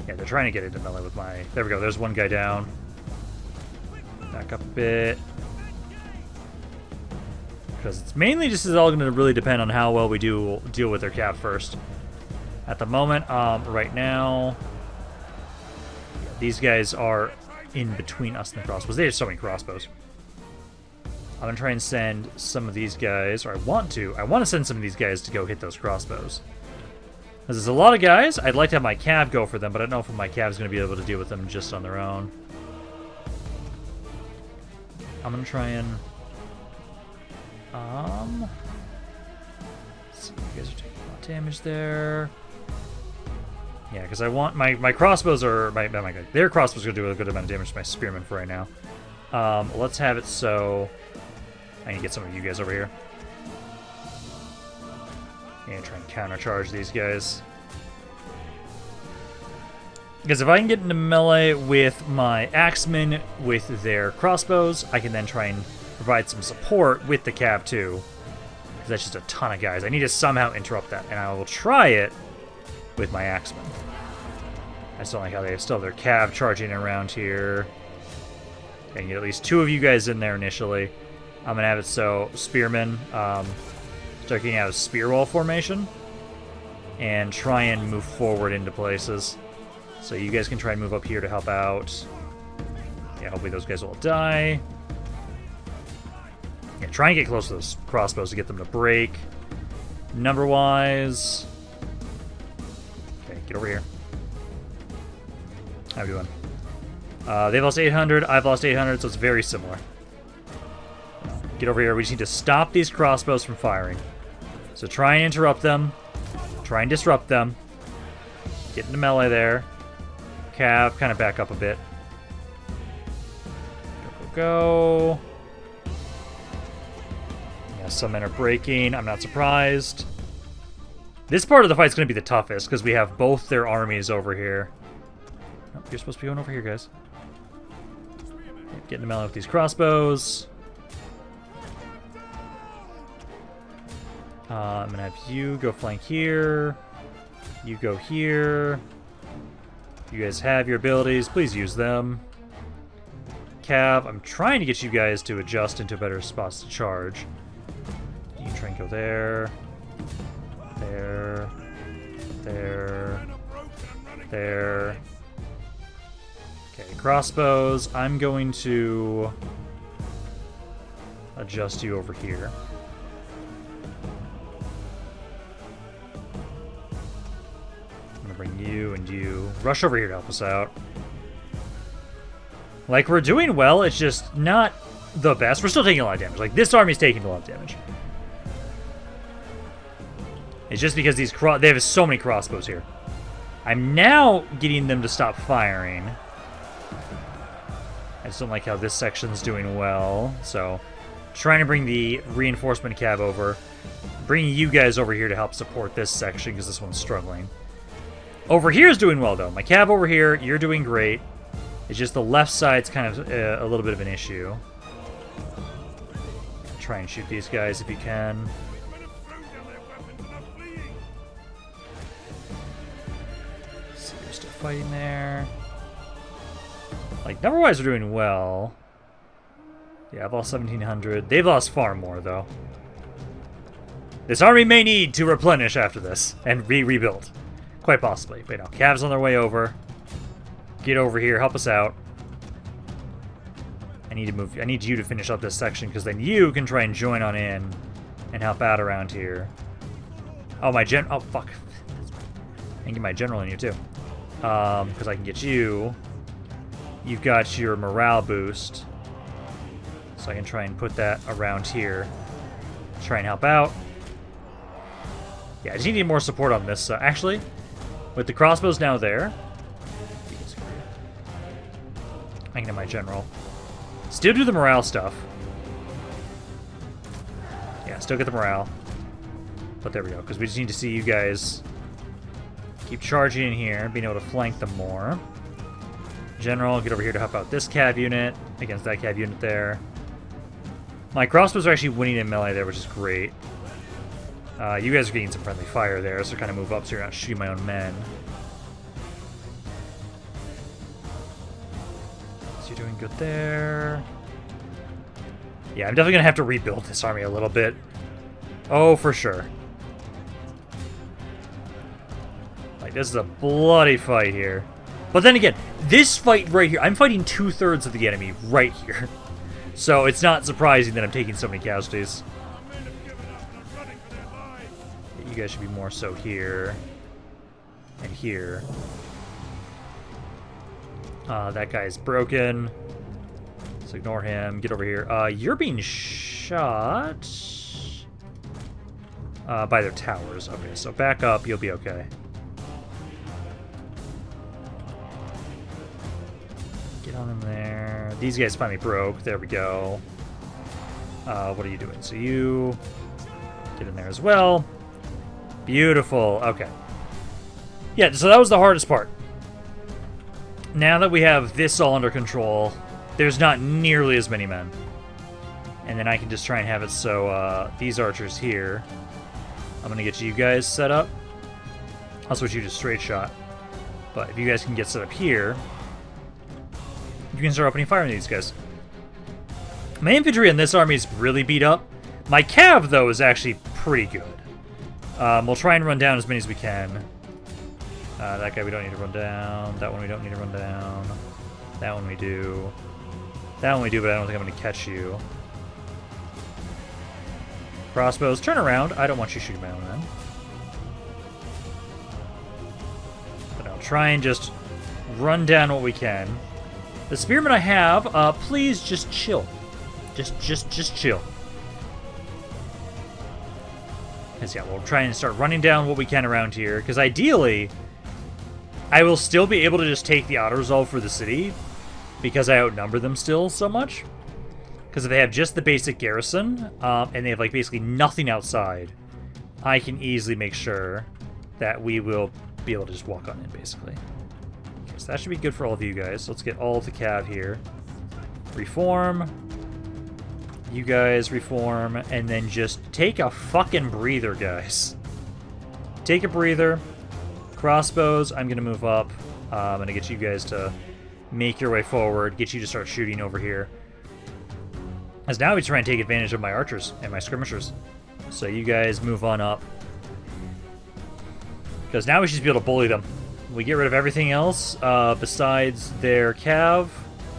Yeah, they're trying to get into melee with my... There we go, there's one guy down. Back up a bit. Because it's mainly just all going to really depend on how well we do deal with their cav first. At the moment, right now... Yeah, these guys are in between us and the crossbows. They have so many crossbows. I'm going to try and send some of these guys, or I want to send some of these guys to go hit those crossbows. Because there's a lot of guys. I'd like to have my cav go for them, but I don't know if my cav is going to be able to deal with them just on their own. I'm going to try and... Let's see, you guys are taking a lot of damage there. Yeah, because I want my crossbows are... their crossbows are going to do a good amount of damage to my spearmen for right now. Let's have it so... I need to get some of you guys over here. And try and countercharge these guys. Because if I can get into melee with my axemen with their crossbows, I can then try and provide some support with the cav too. Because that's just a ton of guys. I need to somehow interrupt that, and I will try it with my axemen. I just don't like how they still have their cav charging around here. I can get at least 2 of you guys in there initially. I'm going to have it so spearmen start getting out of spear wall formation and try and move forward into places. So you guys can try and move up here to help out. Yeah, hopefully those guys will die. Yeah, try and get close to those crossbows to get them to break. Number-wise... Okay, get over here. How are we doing? They've lost 800, I've lost 800, so it's very similar. Get over here. We just need to stop these crossbows from firing. So try and interrupt them. Try and disrupt them. Get into melee there. Cav, kind of back up a bit. Go. Yeah, some men are breaking. I'm not surprised. This part of the fight's going to be the toughest because we have both their armies over here. Oh, you're supposed to be going over here, guys. Get into melee with these crossbows. I'm going to have you go flank here. You go here. You guys have your abilities. Please use them. Cav, I'm trying to get you guys to adjust into better spots to charge. You can try and go there. There. There. There. Okay, crossbows. I'm going to adjust you over here. Bring you and you. Rush over here to help us out. Like, we're doing well, it's just not the best. We're still taking a lot of damage. Like, this army's taking a lot of damage. It's just because these they have so many crossbows here. I'm now getting them to stop firing. I just don't like how this section's doing well. So, trying to bring the reinforcement cav over. Bringing you guys over here to help support this section because this one's struggling. Over here is doing well, though. My cav over here, you're doing great. It's just the left side's kind of a little bit of an issue. Try and shoot these guys if you can. See, they're still fighting there. Like, number-wise, we're doing well. Yeah, I've lost 1,700. They've lost far more, though. This army may need to replenish after this and be rebuilt. Quite possibly. Wait, no. Cav's on their way over. Get over here. Help us out. I need to move. I need you to finish up this section because then you can try and join on in and help out around here. Oh, my gen... Oh, fuck. And get my general in here too. Because I can get you. You've got your morale boost. So I can try and put that around here. Try and help out. Yeah, I just need to get more support on this. Actually, with the crossbows now there, I can get my general. Still do the morale stuff. Yeah, still get the morale. But there we go, because we just need to see you guys keep charging in here, being able to flank them more. General, get over here to help out this cav unit against that cav unit there. My crossbows are actually winning in melee there, which is great. You guys are getting some friendly fire there, so kind of move up so you're not shooting my own men. So you're doing good there. Yeah, I'm definitely going to have to rebuild this army a little bit. Oh, for sure. Like, this is a bloody fight here. But then again, this fight right here, I'm fighting 2/3 of the enemy right here. So it's not surprising that I'm taking so many casualties. You guys should be more so here. And here. That guy's broken. So ignore him. Get over here. You're being shot by their towers. Okay, so back up. You'll be okay. Get on in there. These guys finally broke. There we go. What are you doing? So you get in there as well. Beautiful. Okay. Yeah, so that was the hardest part. Now that we have this all under control, there's not nearly as many men. And then I can just try and have it so these archers here. I'm going to get you guys set up. I'll switch you to straight shot. But if you guys can get set up here, you can start opening fire on these guys. My infantry in this army is really beat up. My cav, though, is actually pretty good. We'll try and run down as many as we can. That guy we don't need to run down. That one we don't need to run down. That one we do. That one we do, but I don't think I'm going to catch you. Crossbows, turn around. I don't want you shooting my own men. But I'll try and just run down what we can. The spearmen I have, please just chill. Just chill. Because yeah, we'll try and start running down what we can around here. Because ideally, I will still be able to just take the auto-resolve for the city. Because I outnumber them still so much. Because if they have just the basic garrison, and they have like basically nothing outside, I can easily make sure that we will be able to just walk on in, basically. Okay, so that should be good for all of you guys. So let's get all of the cav here. Reform. You guys reform, and then just take a fucking breather, guys. Take a breather. Crossbows, I'm going to move up. I'm going to get you guys to make your way forward, get you to start shooting over here. As now we try and take advantage of my archers and my skirmishers. So you guys move on up. Because now we should be able to bully them. We get rid of everything else besides their cav,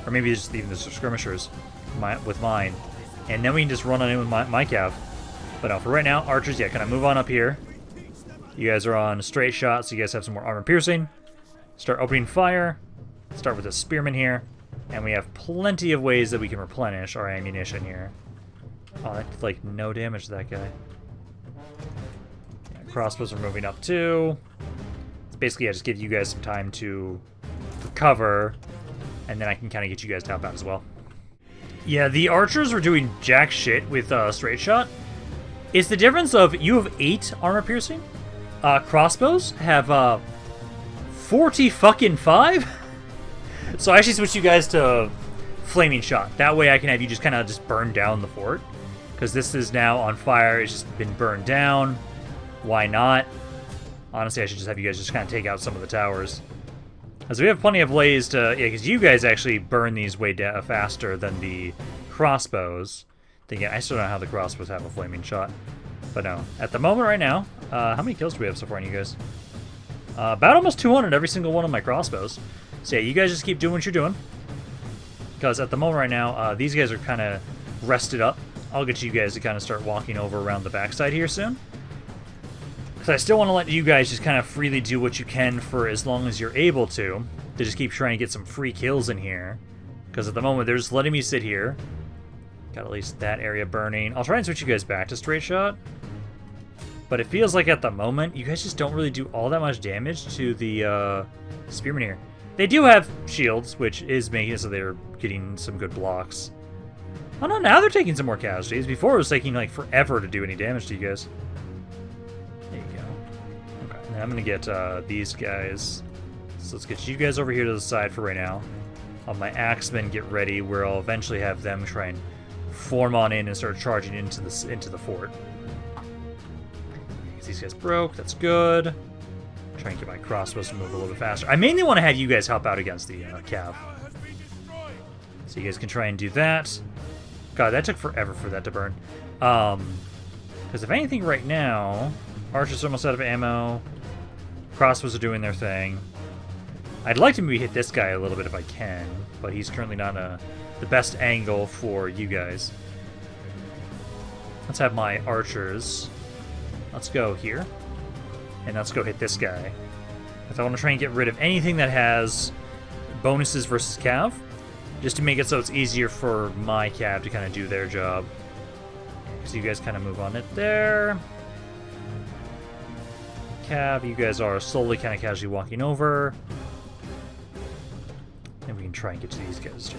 or maybe just even the skirmishers with mine. And then we can just run on in with my cav. But no, for right now, archers, yeah, can I move on up here? You guys are on straight shot, so you guys have some more armor piercing. Start opening fire. Start with a spearman here. And we have plenty of ways that we can replenish our ammunition here. Oh, that did, like, no damage to that guy. Yeah, crossbows are moving up too. It's basically, I just give you guys some time to recover. And then I can kind of get you guys to help out as well. Yeah, the archers are doing jack shit with straight shot. It's the difference of you have 8 armor piercing. Crossbows have 40 fucking 5. So I actually switched you guys to flaming shot. That way I can have you just kind of just burn down the fort. Because this is now on fire. It's just been burned down. Why not? Honestly, I should just have you guys just kind of take out some of the towers. As we have plenty of ways to... Yeah, because you guys actually burn these way faster than the crossbows. Again, I still don't know how the crossbows have a flaming shot. But no. At the moment right now, how many kills do we have so far on you guys? About almost 200 every single one of my crossbows. So yeah, you guys just keep doing what you're doing. Because at the moment right now, these guys are kind of rested up. I'll get you guys to kind of start walking over around the backside here soon. Because I still want to let you guys just kind of freely do what you can for as long as you're able to just keep trying to get some free kills in here. Because at the moment, they're just letting me sit here. Got at least that area burning. I'll try and switch you guys back to straight shot. But it feels like at the moment, you guys just don't really do all that much damage to the spearmen here. They do have shields, which is making it so they're getting some good blocks. Oh no, now they're taking some more casualties. Before it was taking like forever to do any damage to you guys. There you go. Okay, now I'm gonna get these guys. So let's get you guys over here to the side for right now. My axemen get ready, where I'll eventually have them try and form on in and start charging into the fort. These guys broke, that's good. Try and get my crossbows to move a little bit faster. I mainly want to have you guys help out against the cav. So you guys can try and do that. God, that took forever for that to burn. Because if anything right now, archers are almost out of ammo. Crossbows are doing their thing. I'd like to maybe hit this guy a little bit if I can, but he's currently not the best angle for you guys. Let's have my archers. Let's go here. And let's go hit this guy. Because I want to try and get rid of anything that has bonuses versus cav. Just to make it so it's easier for my cav to kind of do their job. So you guys kind of move on it there. Cav, you guys are slowly kind of casually walking over. And we can try and get to these guys.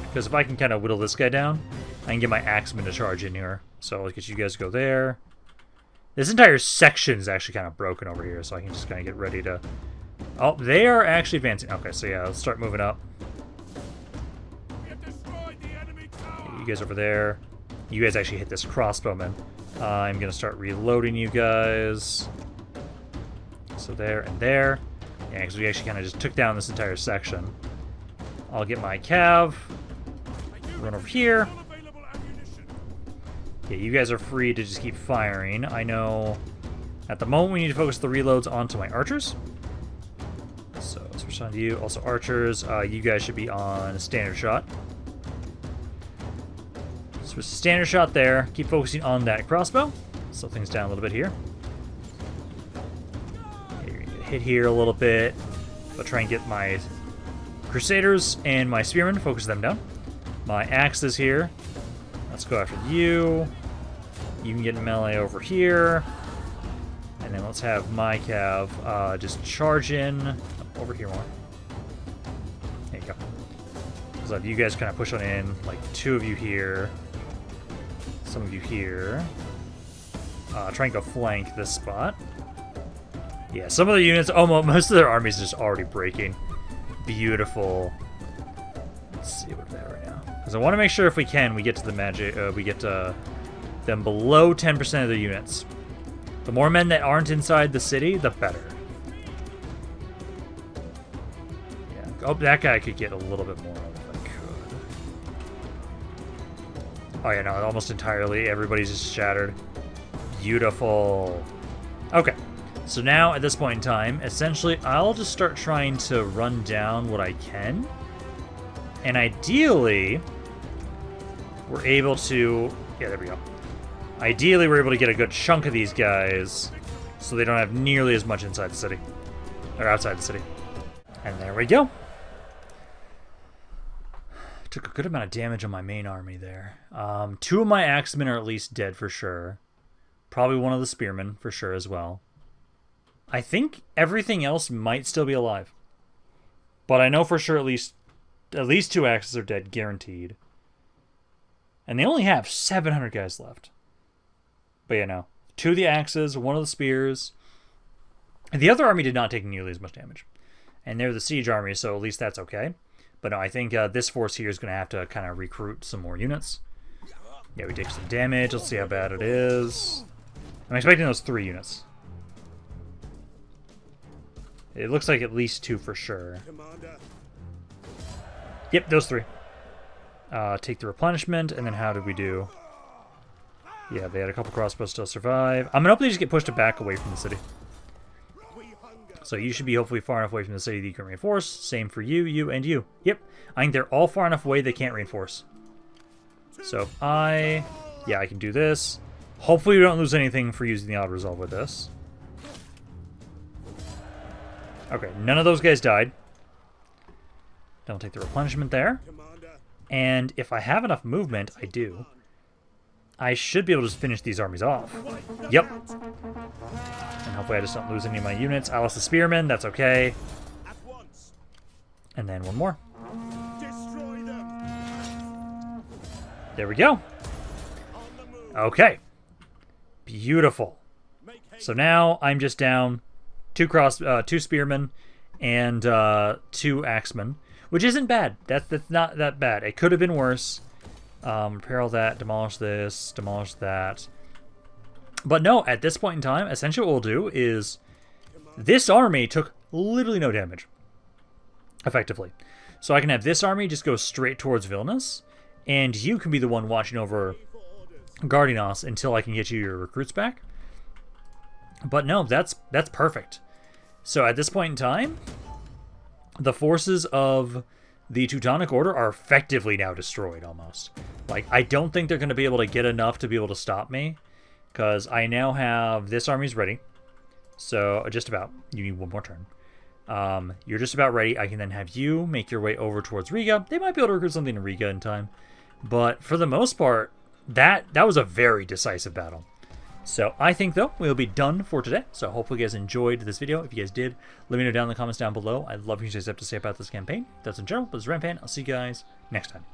Because if I can kind of whittle this guy down, I can get my axemen to charge in here. So let's get you guys to go there. This entire section is actually kind of broken over here, so I can just kind of get ready to... Oh, they are actually advancing. Okay, so yeah, let's start moving up. You guys over there. You guys actually hit this crossbowman. I'm going to start reloading you guys. So there and there. Yeah, because we actually kind of just took down this entire section. I'll get my cav. Run over here. Yeah, you guys are free to just keep firing. I know at the moment we need to focus the reloads onto my archers. So switch on to you. Also archers, you guys should be on standard shot. Switch to standard shot there. Keep focusing on that crossbow. Slow things down a little bit here. Yeah, you're gonna get hit here a little bit. But try and get my crusaders and my spearmen, focus them down. My axe is here. Let's go after you. You can get melee over here. And then let's have my cav just charge in over here more. There you go. So have you guys kind of push on in, like 2 of you here. Some of you here. Try and go flank this spot. Yeah, some of the units, most of their armies are just already breaking. Beautiful. Let's see what they're right now. Because I want to make sure if we can, we get to the magic. We get them below 10% of the units. The more men that aren't inside the city, the better. Yeah. Oh, that guy could get a little bit more if I could. Oh yeah, no, almost entirely. Everybody's just shattered. Beautiful. Okay. So now, at this point in time, essentially, I'll just start trying to run down what I can. And ideally, we're able to... Yeah, there we go. Ideally, we're able to get a good chunk of these guys so they don't have nearly as much inside the city. Or outside the city. And there we go. Took a good amount of damage on my main army there. 2 of my axemen are at least dead for sure. Probably one of the spearmen for sure as well. I think everything else might still be alive. But I know for sure at least 2 axes are dead, guaranteed. And they only have 700 guys left. But yeah, no. 2 of the axes, 1 of the spears. The other army did not take nearly as much damage. And they're the siege army, so at least that's okay. But no, I think this force here is going to have to kind of recruit some more units. Yeah, we take some damage. Let's see how bad it is. I'm expecting those 3 units. It looks like at least 2 for sure. Yep, those 3. Take the replenishment, and then how did we do? Yeah, they had a couple crossbows still survive. I'm gonna hope they just get pushed back away from the city. So you should be hopefully far enough away from the city that you can reinforce. Same for you, you, and you. Yep, I think they're all far enough away they can't reinforce. So if I can do this. Hopefully we don't lose anything for using the auto resolve with this. Okay, none of those guys died. Don't take the replenishment there. And if I have enough movement, I do. I should be able to just finish these armies off. Yep. And hopefully I just don't lose any of my units. I lost the spearmen, that's okay. And then one more. There we go. Okay. Beautiful. So now I'm just down two spearmen and 2 axemen, which isn't bad. That's not that bad. It could have been worse. Repair all that, demolish this, demolish that. But no, at this point in time, essentially what we'll do is this army took literally no damage, effectively. So I can have this army just go straight towards Vilnius, and you can be the one watching over Gardinas until I can get you your recruits back. But no, that's perfect. So at this point in time, the forces of the Teutonic Order are effectively now destroyed almost. Like, I don't think they're going to be able to get enough to be able to stop me, because I now have this army's ready. So just about. You need one more turn. You're just about ready. I can then have you make your way over towards Riga. They might be able to recruit something in Riga in time. But for the most part, that was a very decisive battle. So I think, though, we'll be done for today. So hopefully you guys enjoyed this video. If you guys did, let me know down in the comments down below. I'd love if you guys have to say about this campaign. That's in general. But this is Rampaned. I'll see you guys next time.